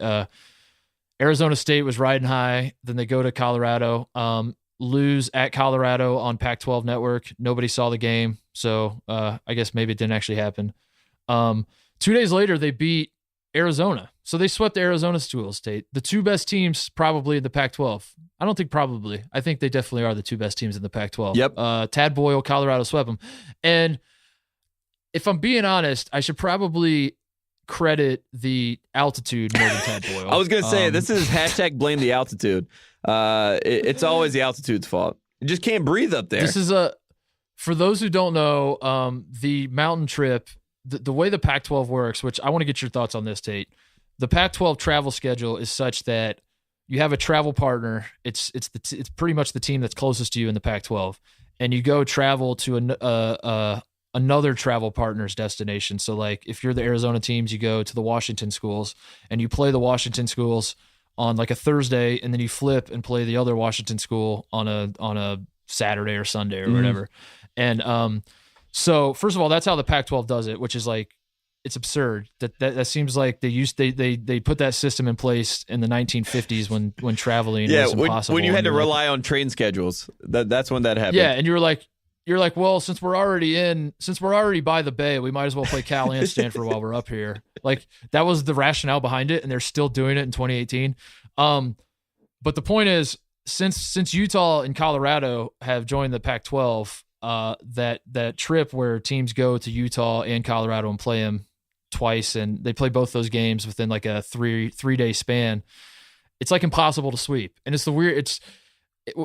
Arizona State was riding high. Then they go to Colorado, lose at Colorado on Pac-12 Network. Nobody saw the game, so I guess maybe it didn't actually happen. 2 days later, they beat Arizona. So they swept the Arizona schools, Tate. The two best teams probably in the Pac-12. I don't think probably. I think they definitely are the two best teams in the Pac-12. Yep. Tad Boyle, Colorado swept them. And if I'm being honest, I should probably credit the altitude more than Tad Boyle. I was going to say, this is hashtag blame the altitude. It's always the altitude's fault. You just can't breathe up there. This is for those who don't know, the mountain trip, the way the Pac-12 works, which I want to get your thoughts on this, Tate. The Pac-12 travel schedule is such that you have a travel partner. It's pretty much the team that's closest to you in the Pac-12, and you go travel to another travel partner's destination. So, like, if you're the Arizona teams, you go to the Washington schools, and you play the Washington schools on like a Thursday, and then you flip and play the other Washington school on a Saturday or Sunday or whatever. And so first of all, that's how the Pac-12 does it, which is like, it's absurd. That seems like they put that system in place in the 1950s when traveling was impossible. When you had to rely on train schedules. That's when that happened. Yeah, and you're like, well, since we're already by the bay, we might as well play Cal and Stanford while we're up here. Like, that was the rationale behind it, and they're still doing it in 2018. But the point is, since Utah and Colorado have joined the Pac-12, that trip where teams go to Utah and Colorado and play them twice, and they play both those games within like a three-day span, it's like impossible to sweep. And it's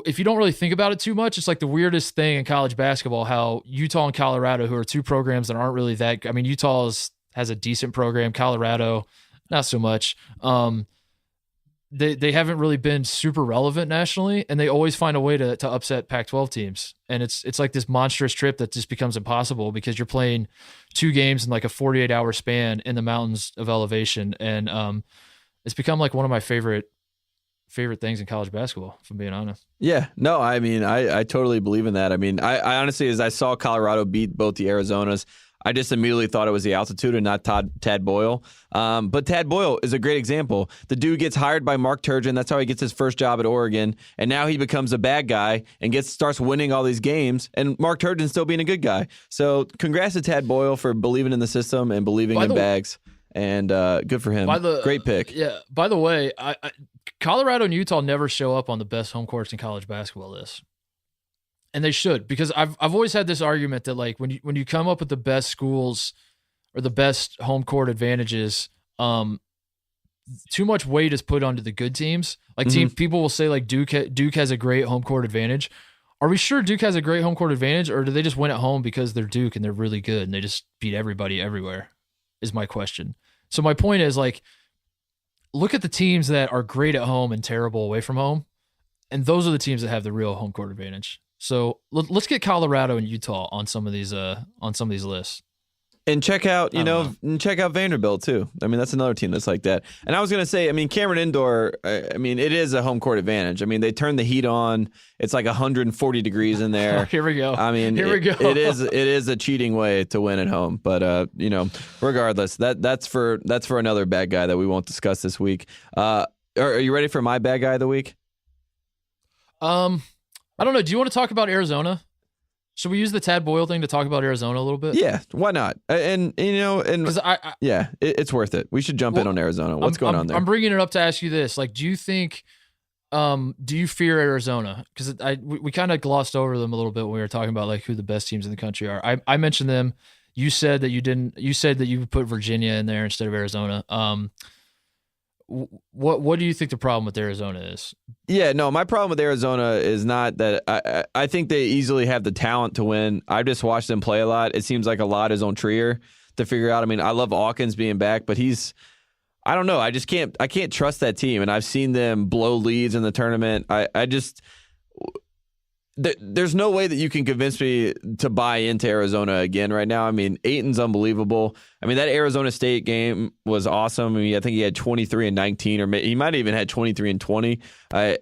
if you don't really think about it too much, it's like the weirdest thing in college basketball, how Utah and Colorado, who are two programs that aren't really that, I mean, Utah has a decent program, Colorado, not so much. They haven't really been super relevant nationally, and they always find a way to upset Pac-12 teams. And it's like this monstrous trip that just becomes impossible because you're playing two games in like a 48-hour span in the mountains of elevation. And it's become like one of my favorite things in college basketball, if I'm being honest. Yeah, no, I mean, I totally believe in that. I mean, I honestly, as I saw Colorado beat both the Arizonas, I just immediately thought it was the altitude and not Tad Boyle. But Tad Boyle is a great example. The dude gets hired by Mark Turgeon. That's how he gets his first job at Oregon. And now he becomes a bad guy and starts winning all these games. And Mark Turgeon's still being a good guy. So congrats to Tad Boyle for believing in the system and believing in Bags. And good for him. Great pick. Yeah. By the way, Colorado and Utah never show up on the best home courts in college basketball list. And they should, because I've always had this argument that, like, when you come up with the best schools or the best home court advantages, too much weight is put onto the good teams. Like, people will say, like, Duke has a great home court advantage. Are we sure Duke has a great home court advantage, or do they just win at home because they're Duke and they're really good and they just beat everybody everywhere? Is my question. So my point is, like, look at the teams that are great at home and terrible away from home, and those are the teams that have the real home court advantage. So let's get Colorado and Utah on some of these lists. And check out, check out Vanderbilt too. I mean, that's another team that's like that. And I was going to say, I mean, Cameron Indoor, I mean, it is a home court advantage. I mean, they turn the heat on. It's like 140 degrees in there. Here we go. I mean, Here we go. It is a cheating way to win at home. But regardless, that's for another bad guy that we won't discuss this week. Are you ready for my bad guy of the week? I don't know. Do you want to talk about Arizona? Should we use the Tad Boyle thing to talk about Arizona a little bit? Yeah, why not? And it's worth it. We should jump in on Arizona. What's going on there? I'm bringing it up to ask you this. Like, do you think, do you fear Arizona? Because we kind of glossed over them a little bit when we were talking about like who the best teams in the country are. I mentioned them. You said that you didn't. You said that you would put Virginia in there instead of Arizona. What do you think the problem with Arizona is? Yeah, no, my problem with Arizona is not that I think they easily have the talent to win. I've just watched them play a lot. It seems like a lot is on Trier to figure out. I mean, I love Hawkins being back, but I don't know. I can't trust that team, and I've seen them blow leads in the tournament. there's no way that you can convince me to buy into Arizona again right now. I mean, Ayton's unbelievable. I mean, that Arizona State game was awesome. I mean, I think he had 23 and 19, or he might have even had 23 and 20.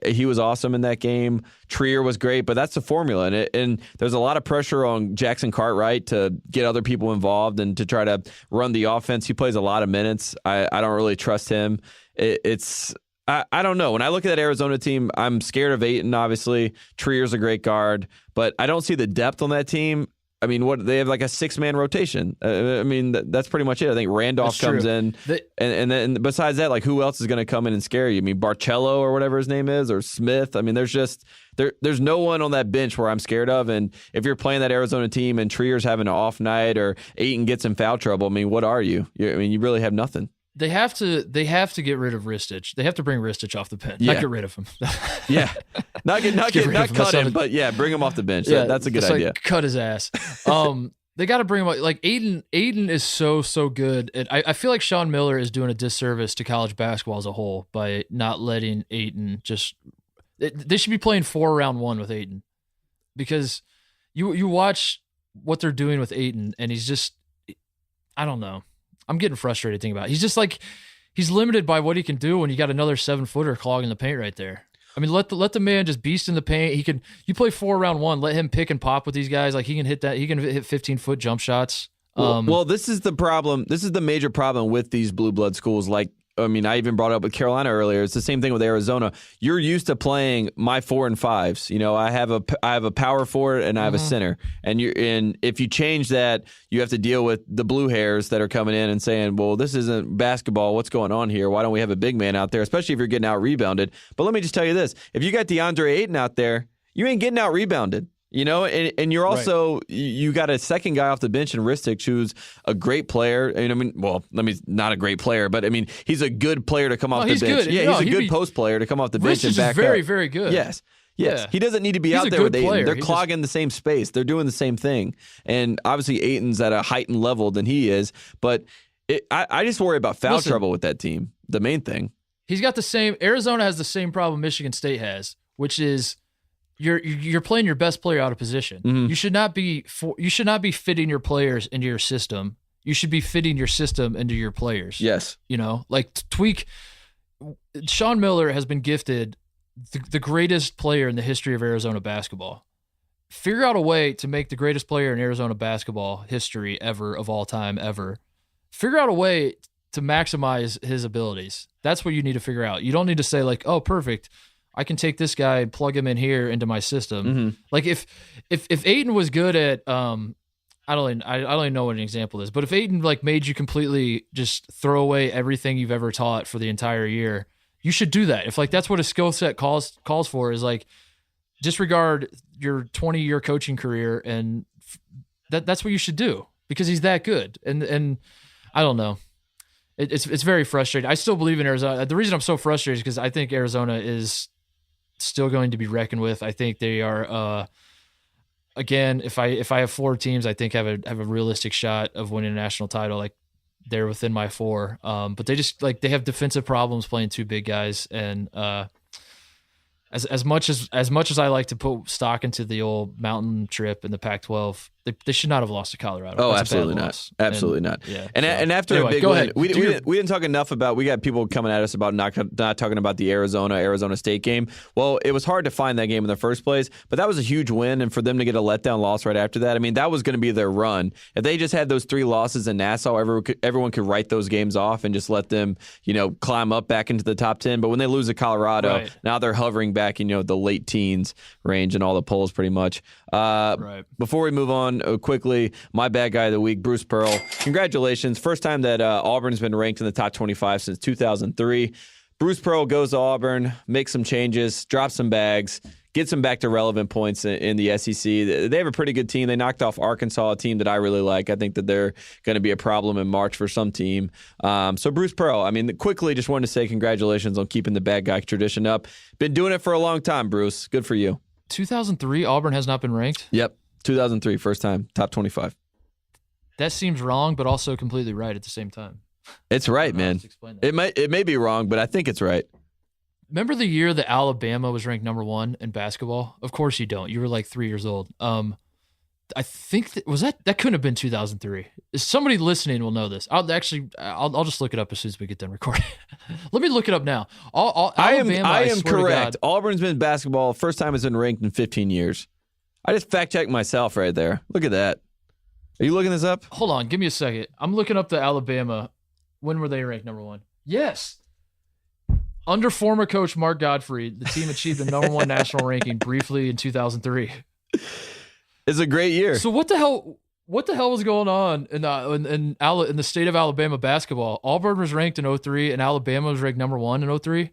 He was awesome in that game. Trier was great, but that's the formula. And there's a lot of pressure on Jackson Cartwright to get other people involved and to try to run the offense. He plays a lot of minutes. I don't really trust him. I don't know. When I look at that Arizona team, I'm scared of Ayton, obviously. Trier's a great guard, but I don't see the depth on that team. I mean, what they have like a 6-man rotation. I mean, that's pretty much it. I think Randolph comes in, and then besides that, like who else is going to come in and scare you? I mean, Barcello or whatever his name is, or Smith. I mean, there's no one on that bench where I'm scared of. And if you're playing that Arizona team and Trier's having an off night or Ayton gets in foul trouble, I mean, what are you? I mean, you really have nothing. They have to get rid of Ristich. They have to bring Ristich off the bench. Yeah. Not get rid of him. Yeah, not cut him, but yeah, bring him off the bench. Yeah, that's a good idea. Like, cut his ass. They got to bring him. Like Ayton is so good. And I feel like Sean Miller is doing a disservice to college basketball as a whole by not letting Ayton just. They should be playing 4-round-1 with Ayton, because you watch what they're doing with Ayton, and he's just, I don't know. I'm getting frustrated thinking about it. He's just like, he's limited by what he can do when you got another 7-footer clogging the paint right there. I mean, let the man just beast in the paint. You play 4-round-1, let him pick and pop with these guys. Like he can hit 15-foot jump shots. Well, this is the problem. This is the major problem with these blue blood schools. Like, I mean, I even brought it up with Carolina earlier. It's the same thing with Arizona. You're used to playing my 4 and 5s. You know, I have a power forward and I have a center. And if you change that, you have to deal with the blue hairs that are coming in and saying, well, this isn't basketball. What's going on here? Why don't we have a big man out there, especially if you're getting out rebounded? But let me just tell you this. If you got DeAndre Ayton out there, you ain't getting out rebounded. You know, and you're also right. You got a second guy off the bench in Ristich, who's a great player. And I mean, well, not a great player, but I mean, he's a good player to come off the bench. Good. Yeah, he's a good post player to come off the bench and back up. Very, up. very good. Yes. Yeah. He doesn't need to be out there with Ayton. They're clogging the same space. They're doing the same thing. And obviously, Ayton's at a heightened level than he is. But I just worry about foul trouble with that team. The main thing. He's got the same. Arizona has the same problem Michigan State has, which is. You're playing your best player out of position. Mm-hmm. You should not be fitting your players into your system. You should be fitting your system into your players. Yes. You know, like tweak. Sean Miller has been gifted the greatest player in the history of Arizona basketball. Figure out a way to make the greatest player in Arizona basketball history ever of all time ever. Figure out a way to maximize his abilities. That's what you need to figure out. You don't need to say like, oh, perfect. I can take this guy and plug him in here into my system. Mm-hmm. Like if Ayton was good at I don't even know what an example is, but if Ayton like made you completely just throw away everything you've ever taught for the entire year, you should do that. If like that's what a skill set calls for, is like disregard your 20-year coaching career, and that's what you should do, because he's that good. And I don't know. It's very frustrating. I still believe in Arizona. The reason I'm so frustrated is because I think Arizona is still going to be reckoned with. I think they are, again, if I have 4 teams, I think have a realistic shot of winning a national title. Like they're within my 4, but they just like they have defensive problems playing 2 big guys. And as much as I like to put stock into the old mountain trip in the Pac-12, they should not have lost to Colorado. Oh, That's absolutely not. Absolutely not. Yeah. And after anyway, a big win, we didn't talk enough about. We got people coming at us about not talking about the Arizona State game. Well, it was hard to find that game in the first place, but that was a huge win, and for them to get a letdown loss right after that, I mean, that was going to be their run. If they just had those 3 losses in Nassau, everyone could write those games off and just let them, climb up back into the top 10. But when they lose to Colorado, right. Now they're hovering back in the late teens range in all the polls pretty much. Right. Before we move on quickly, my bad guy of the week, Bruce Pearl. Congratulations. First time that Auburn's been ranked in the top 25 since 2003. Bruce Pearl goes to Auburn, makes some changes, drops some bags, gets them back to relevant points in the SEC. They have a pretty good team. They knocked off Arkansas, a team that I really like. I think that they're going to be a problem in March for some team. So Bruce Pearl, I mean, quickly just wanted to say congratulations on keeping the bad guy tradition up. Been doing it for a long time, Bruce. Good for you. 2003, Auburn has not been ranked? Yep. 2003, first time, top 25. That seems wrong, but also completely right at the same time. It's right, man. It may be wrong, but I think it's right. remember the year that Alabama was ranked number 1 in basketball? Of course you don't. You were like 3 years old. I think that couldn't have been 2003. Somebody listening will know this. I'll just look it up as soon as we get done recording. Let me look it up now. Alabama, I am swear correct. to God. Auburn's been basketball first time it's been ranked in 15 years. I just fact checked myself right there. Look at that. Are you looking this up? Hold on, give me a second. I'm looking up the Alabama. When were they ranked number 1? Yes. Under former coach Mark Godfrey, the team achieved the number 1 national ranking briefly in 2003. It's a great year. So what the hell was going on in the state of Alabama basketball? Auburn was ranked in 2003 and Alabama was ranked number 1 in 2003.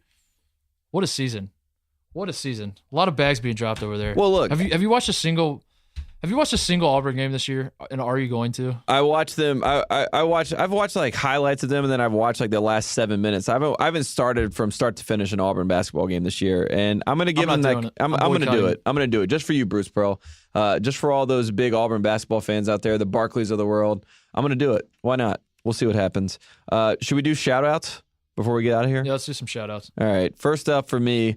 What a season. What a season. A lot of bags being dropped over there. Well, look. Have you watched a single Auburn game this year? And are you going to? I watched them. I've watched like highlights of them, and then I've watched like the last 7 minutes. I haven't started from start to finish an Auburn basketball game this year, and I'm gonna give them like I'm gonna do it. I'm gonna do it just for you, Bruce Pearl. Just for all those big Auburn basketball fans out there, the Barclays of the world. I'm gonna do it. Why not? We'll see what happens. Should we do shout outs before we get out of here? Yeah, let's do some shout outs. All right. First up for me,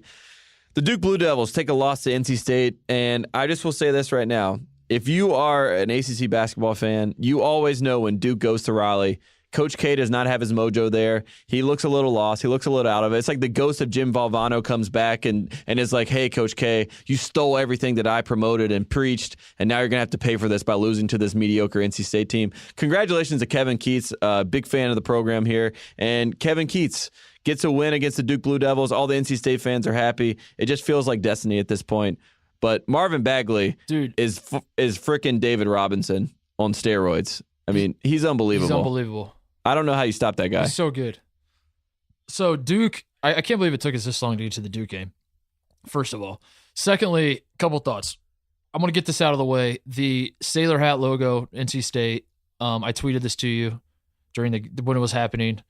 the Duke Blue Devils take a loss to NC State, and I just will say this right now. If you are an ACC basketball fan, you always know when Duke goes to Raleigh, Coach K does not have his mojo there. He looks a little lost. He looks a little out of it. It's like the ghost of Jim Valvano comes back and is like, hey, Coach K, you stole everything that I promoted and preached, and now you're going to have to pay for this by losing to this mediocre NC State team. Congratulations to Kevin Keats, big fan of the program here. And Kevin Keats gets a win against the Duke Blue Devils. All the NC State fans are happy. It just feels like destiny at this point. But Marvin Bagley is frickin' David Robinson on steroids. I mean, he's unbelievable. He's unbelievable. I don't know how you stop that guy. He's so good. So Duke, I can't believe it took us this long to get to the Duke game, first of all. Secondly, a couple thoughts. I'm going to get this out of the way. The sailor hat logo, NC State, I tweeted this to you when it was happening.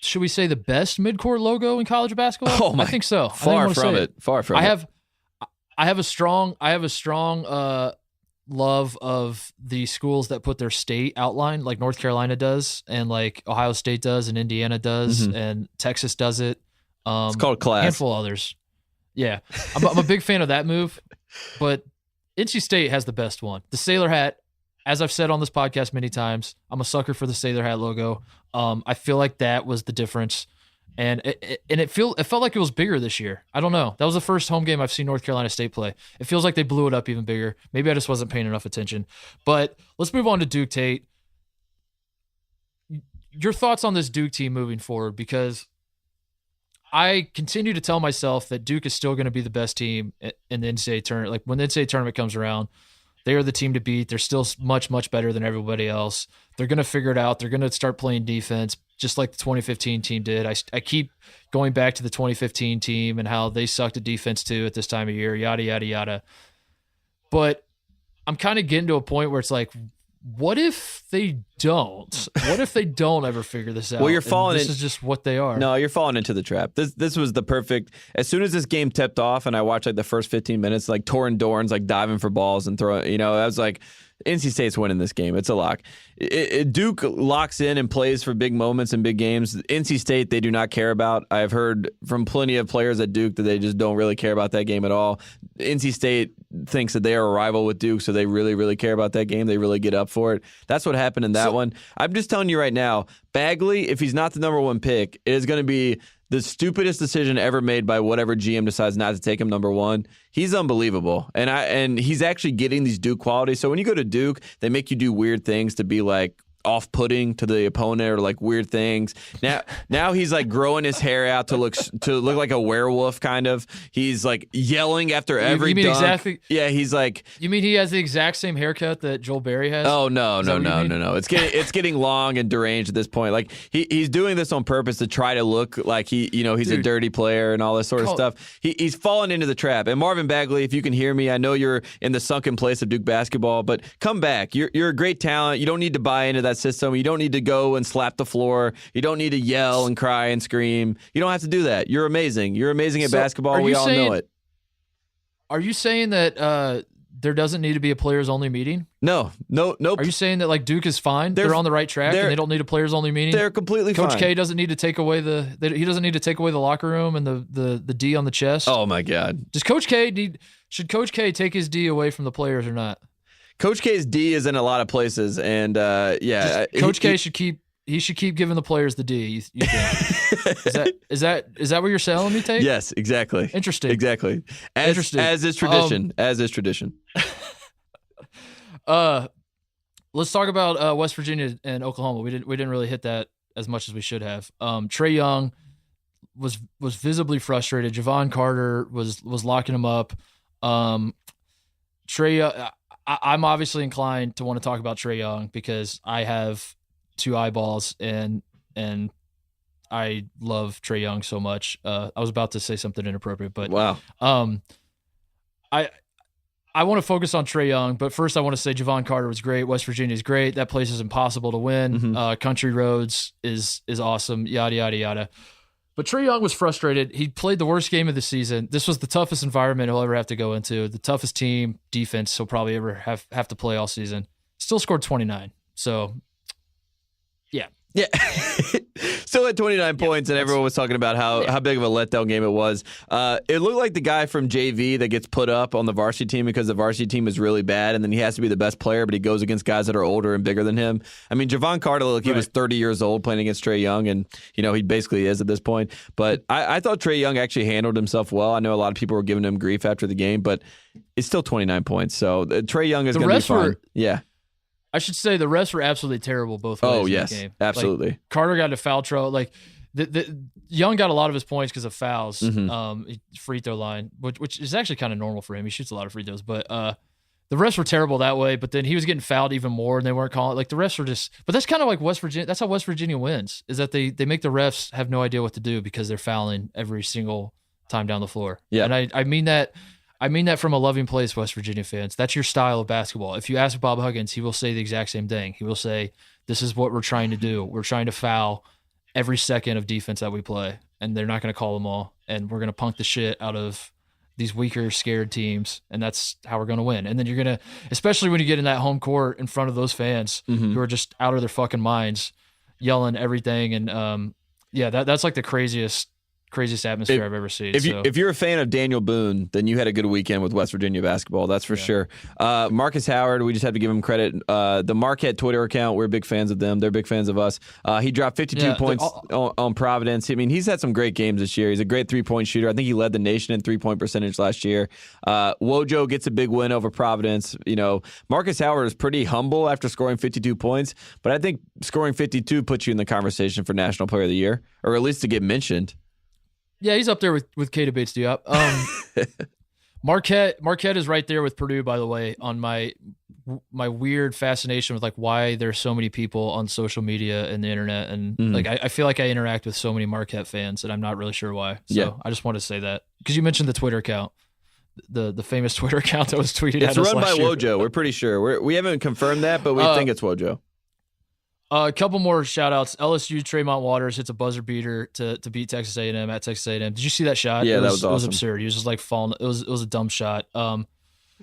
Should we say the best midcourt logo in college basketball? Oh my, I think so. Far from it. I have a strong love of the schools that put their state outline, like North Carolina does, and like Ohio State does, and Indiana does, and Texas does it. It's called class. A handful of others. Yeah, I'm a big fan of that move, but NC State has the best one. The sailor hat. As I've said on this podcast many times, I'm a sucker for the sailor hat logo. I feel like that was the difference, and it felt like it was bigger this year. I don't know. That was the first home game I've seen North Carolina State play. It feels like they blew it up even bigger. Maybe I just wasn't paying enough attention. But let's move on to Duke, Tate. Your thoughts on this Duke team moving forward, because I continue to tell myself that Duke is still going to be the best team in the NCAA tournament. Like when the NCAA tournament comes around, they are the team to beat. They're still much, much better than everybody else. They're going to figure it out. They're going to start playing defense just like the 2015 team did. I keep going back to the 2015 team and how they sucked at defense too at this time of year, yada, yada, yada. But I'm kind of getting to a point where it's like, what if they don't? What if they don't ever figure this out? Well, you're falling. This is just what they are. No, you're falling into the trap. This was the perfect. As soon as this game tipped off, and I watched like the first 15 minutes, like Torrin Dorn's like diving for balls and throwing. I was like, NC State's winning this game. It's a lock. Duke locks in and plays for big moments and big games. NC State, they do not care about. I've heard from plenty of players at Duke that they just don't really care about that game at all. NC State thinks that they are a rival with Duke, so they really, really care about that game. They really get up for it. That's what happened in that one. I'm just telling you right now, Bagley, if he's not the number one pick, it is going to be the stupidest decision ever made by whatever GM decides not to take him number one. He's unbelievable. And he's actually getting these Duke qualities. So when you go to Duke, they make you do weird things to be like off-putting to the opponent or like weird things. Now he's like growing his hair out to look like a werewolf kind of. He's like yelling after every you mean dunk. Exactly? Yeah, he's like. You mean he has the exact same haircut that Joel Berry has? Oh no. It's getting long and deranged at this point. Like he's doing this on purpose to try to look like he's a dirty player and all this sort of stuff. He's fallen into the trap. And Marvin Bagley, if you can hear me, I know you're in the sunken place of Duke basketball, but come back. You're a great talent. You don't need to buy into that system. You don't need to go and slap the floor. You don't need to yell and cry and scream. You don't have to do that. You're amazing. You're amazing at basketball. We all know it. Are you saying that there doesn't need to be a players-only meeting? No. Are you saying that like Duke is fine? They're on the right track and they don't need a players-only meeting? They're completely Coach fine. K doesn't need to take away he doesn't need to take away the locker room and the D on the chest. Oh my God. Should Coach K take his D away from the players or not? Coach K's D is in a lot of places, and Coach K should keep giving the players the D. You think? is that what you're selling me, Tate? Yes, exactly. Interesting. Exactly. As is tradition. As is tradition. Let's talk about West Virginia and Oklahoma. We didn't really hit that as much as we should have. Trae Young was visibly frustrated. Javon Carter was locking him up. Trae, I'm obviously inclined to want to talk about Trae Young because I have two eyeballs and I love Trae Young so much. I was about to say something inappropriate, but wow. I want to focus on Trae Young, but first I want to say Javon Carter was great. West Virginia is great. That place is impossible to win. Mm-hmm. Country Roads is awesome. Yada yada yada. But Trae Young was frustrated. He played the worst game of the season. This was the toughest environment he'll ever have to go into. The toughest team defense he'll probably ever have to play all season. Still scored 29. So, yeah. Yeah. Still at 29 points, and everyone was talking about how big of a letdown game it was. It looked like the guy from JV that gets put up on the varsity team because the varsity team is really bad, and then he has to be the best player, but he goes against guys that are older and bigger than him. I mean, Javon Carter, look, he was 30 years old playing against Trae Young, and, he basically is at this point. But I thought Trae Young actually handled himself well. I know a lot of people were giving him grief after the game, but it's still 29 points. So Trae Young is going to be fine. Yeah. I should say the refs were absolutely terrible both ways. Oh, in yes, the game. absolutely. Like, Carter got into foul trouble. Like the Young got a lot of his points because of fouls. Mm-hmm. Free throw line, which is actually kind of normal for him. He shoots a lot of free throws, but the refs were terrible that way. But then he was getting fouled even more, and they weren't calling. Like the refs were just. But that's kind of like West Virginia. That's how West Virginia wins. Is that they make the refs have no idea what to do because they're fouling every single time down the floor. Yeah, and I mean that. I mean that from a loving place, West Virginia fans. That's your style of basketball. If you ask Bob Huggins, he will say the exact same thing. He will say, this is what we're trying to do. We're trying to foul every second of defense that we play, and they're not going to call them all, and we're going to punk the shit out of these weaker, scared teams, and that's how we're going to win. And then you're going to, especially when you get in that home court in front of those fans who are just out of their fucking minds, yelling everything, and that's like the craziest atmosphere I've ever seen. If you're a fan of Daniel Boone, then you had a good weekend with West Virginia basketball. That's for sure. Marcus Howard, we just have to give him credit. The Marquette Twitter account, we're big fans of them. They're big fans of us. He dropped 52 points on Providence. I mean, he's had some great games this year. He's a great three-point shooter. I think he led the nation in three-point percentage last year. Wojo gets a big win over Providence. Marcus Howard is pretty humble after scoring 52 points, but I think scoring 52 puts you in the conversation for National Player of the Year, or at least to get mentioned. Yeah, he's up there with K Debates Diop. Marquette is right there with Purdue, by the way, on my weird fascination with like why there's so many people on social media and the internet, and like I feel like I interact with so many Marquette fans, and I'm not really sure why. So I just want to say that because you mentioned the Twitter account, the famous Twitter account that was tweeted. It's run by Wojo. We're pretty sure. We haven't confirmed that, but we think it's Wojo. A couple more shout-outs. LSU, Tremont Waters hits a buzzer beater to beat Texas A&M at Texas A&M. Did you see that shot? Yeah, that was awesome. It was absurd. He was just like falling. It was a dumb shot.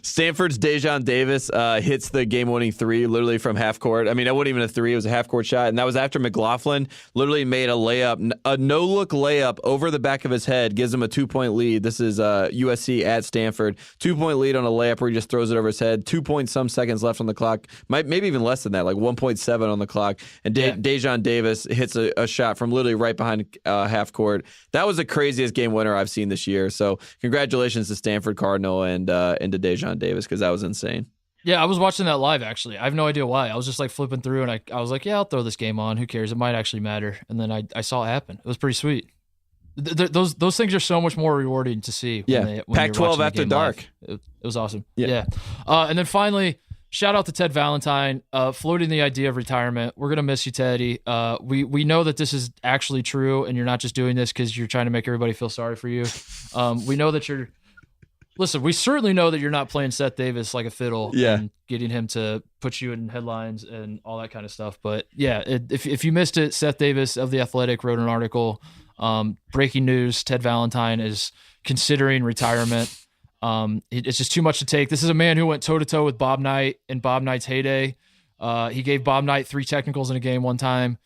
Stanford's Dejon Davis hits the game-winning three literally from half court. I mean, that wasn't even a three. It was a half-court shot, and that was after McLaughlin literally made a layup, a no-look layup over the back of his head, gives him a 2-point lead. This is USC at Stanford. 2-point lead on a layup where he just throws it over his head. 2-point-some seconds left on the clock. Maybe even less than that, like 1.7 on the clock. And Dejon Davis hits a shot from literally right behind half court. That was the craziest game winner I've seen this year. So congratulations to Stanford Cardinal and to Dejon Davis, because that was insane. Yeah, I was watching that live, actually. I have no idea why. I was just like flipping through, and I was like, yeah, I'll throw this game on. Who cares? It might actually matter. And then I saw it happen. It was pretty sweet. Those things are so much more rewarding to see. When Pac-12 after dark. It was awesome. Yeah. And then finally, shout out to Ted Valentine, floating the idea of retirement. We're going to miss you, Teddy. We know that this is actually true, and you're not just doing this because you're trying to make everybody feel sorry for you. We know that you're... Listen, we certainly know that you're not playing Seth Davis like a fiddle and getting him to put you in headlines and all that kind of stuff. But yeah, if you missed it, Seth Davis of The Athletic wrote an article. Breaking news, Ted Valentine is considering retirement. It's just too much to take. This is a man who went toe-to-toe with Bob Knight in Bob Knight's heyday. He gave Bob Knight 3 technicals in a game one time.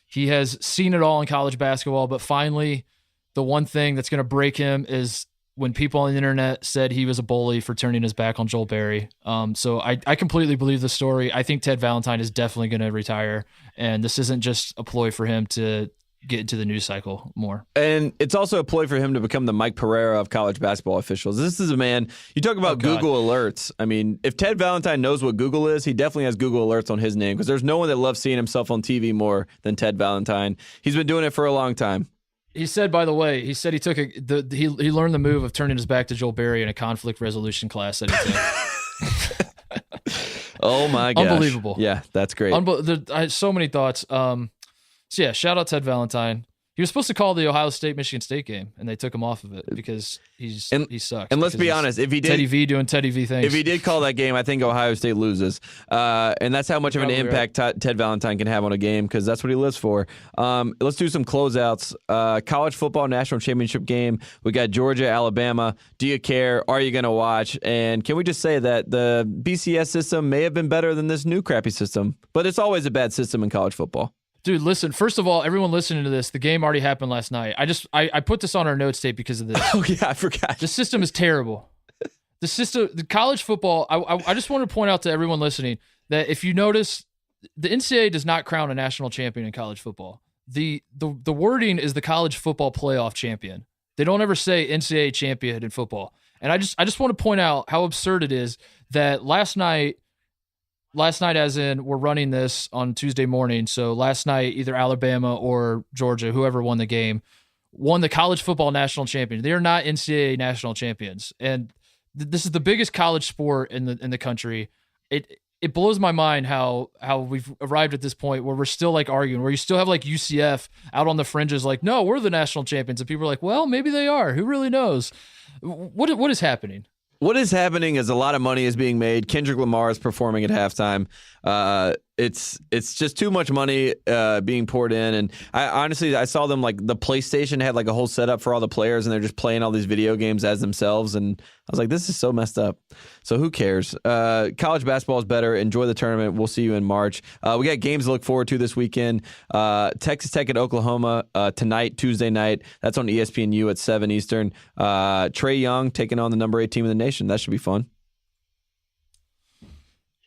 He has seen it all in college basketball, but finally, the one thing that's going to break him is when people on the internet said he was a bully for turning his back on Joel Berry. So I completely believe the story. I think Ted Valentine is definitely going to retire, and this isn't just a ploy for him to get into the news cycle more. And it's also a ploy for him to become the Mike Pereira of college basketball officials. This is a man, you talk about Google alerts. I mean, if Ted Valentine knows what Google is, he definitely has Google alerts on his name, because there's no one that loves seeing himself on TV more than Ted Valentine. He's been doing it for a long time. He said, by the way, he said he took he learned the move of turning his back to Joel Berry in a conflict resolution class that he took. Oh my gosh. Unbelievable. Yeah, that's great. I had so many thoughts. So yeah, shout out Ted Valentine. He was supposed to call the Ohio State-Michigan State game, and they took him off of it because he sucks. And let's be honest, if he did Teddy V doing Teddy V things. If he did call that game, I think Ohio State loses. And that's how much of an impact Ted Valentine can have on a game, because that's what he lives for. Let's do some closeouts. College football national championship game. We got Georgia, Alabama. Do you care? Are you going to watch? And can we just say that the BCS system may have been better than this new crappy system, but it's always a bad system in college football. Dude, listen, first of all, everyone listening to this, the game already happened last night. I put this on our notes tape because of this. Oh, yeah, I forgot. The system is terrible. The college football, I just want to point out to everyone listening that if you notice, the NCAA does not crown a national champion in college football. The wording is the college football playoff champion. They don't ever say NCAA champion in football. And I just want to point out how absurd it is that last night as in we're running this on Tuesday morning, so last night either Alabama or Georgia, whoever won the game, won the college football national champion. They are not NCAA national champions, and this is the biggest college sport in the country. It blows my mind how we've arrived at this point where we're still like arguing, where you still have like UCF out on the fringes like, no, we're the national champions, and people are like, well, maybe they are. Who really knows? What is happening? What is happening is a lot of money is being made. Kendrick Lamar is performing at halftime. It's just too much money being poured in. And I saw them, like, the PlayStation had like a whole setup for all the players, and they're just playing all these video games as themselves. And I was like, this is so messed up. So who cares? College basketball is better. Enjoy the tournament. We'll see you in March. We got games to look forward to this weekend. Texas Tech at Oklahoma tonight, Tuesday night. That's on ESPNU at 7 Eastern. Trae Young taking on the number 8 team in the nation. That should be fun.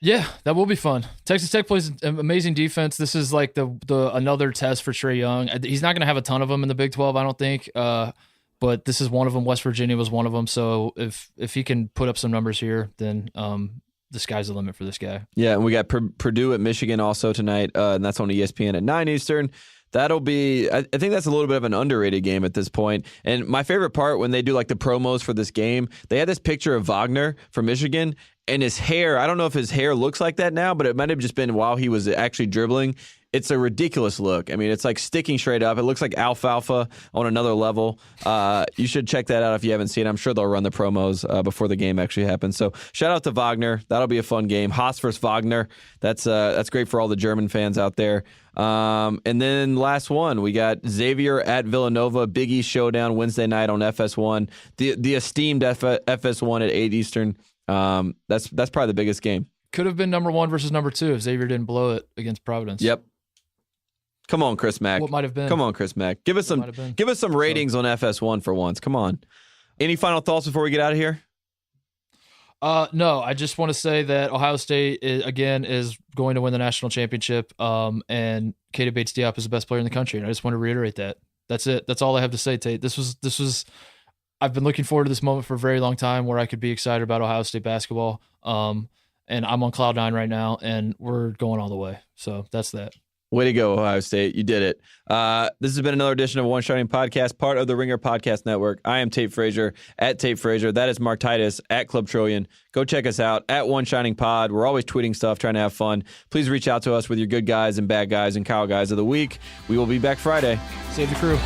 Yeah, that will be fun. Texas Tech plays an amazing defense. This is like the another test for Trae Young. He's not going to have a ton of them in the Big 12, I don't think. But this is one of them. West Virginia was one of them. So if he can put up some numbers here, then the sky's the limit for this guy. Yeah, and we got Purdue at Michigan also tonight, and that's on ESPN at 9 Eastern. That'll be, I think that's a little bit of an underrated game at this point. And my favorite part, when they do like the promos for this game, they had this picture of Wagner from Michigan, and his hair, I don't know if his hair looks like that now, but it might have just been while he was actually dribbling. It's a ridiculous look. I mean, it's like sticking straight up. It looks like alfalfa on another level. You should check that out if you haven't seen it. I'm sure they'll run the promos before the game actually happens. So shout out to Wagner. That'll be a fun game. Haas versus Wagner. That's great for all the German fans out there. And then last one, we got Xavier at Villanova. Big East showdown Wednesday night on FS1. The esteemed FS1 at 8 Eastern. That's probably the biggest game. Could have been number 1 versus number 2 if Xavier didn't blow it against Providence. Yep. Come on, Chris Mack. What might have been? Come on, Chris Mack. Give us some ratings on FS1 for once. Come on. Any final thoughts before we get out of here? No, I just want to say that Ohio State is going to win the national championship. And Keita Bates-Diop is the best player in the country, and I just want to reiterate that. That's it. That's all I have to say, Tate. This was. I've been looking forward to this moment for a very long time, where I could be excited about Ohio State basketball. And I'm on cloud 9 right now, and we're going all the way. So that's that. Way to go, Ohio State. You did it. This has been another edition of One Shining Podcast, part of the Ringer Podcast Network. I am Tate Frazier, at Tate Frazier. That is Mark Titus, at Club Trillion. Go check us out, at One Shining Pod. We're always tweeting stuff, trying to have fun. Please reach out to us with your good guys and bad guys and Kyle guys of the week. We will be back Friday. Save the crew.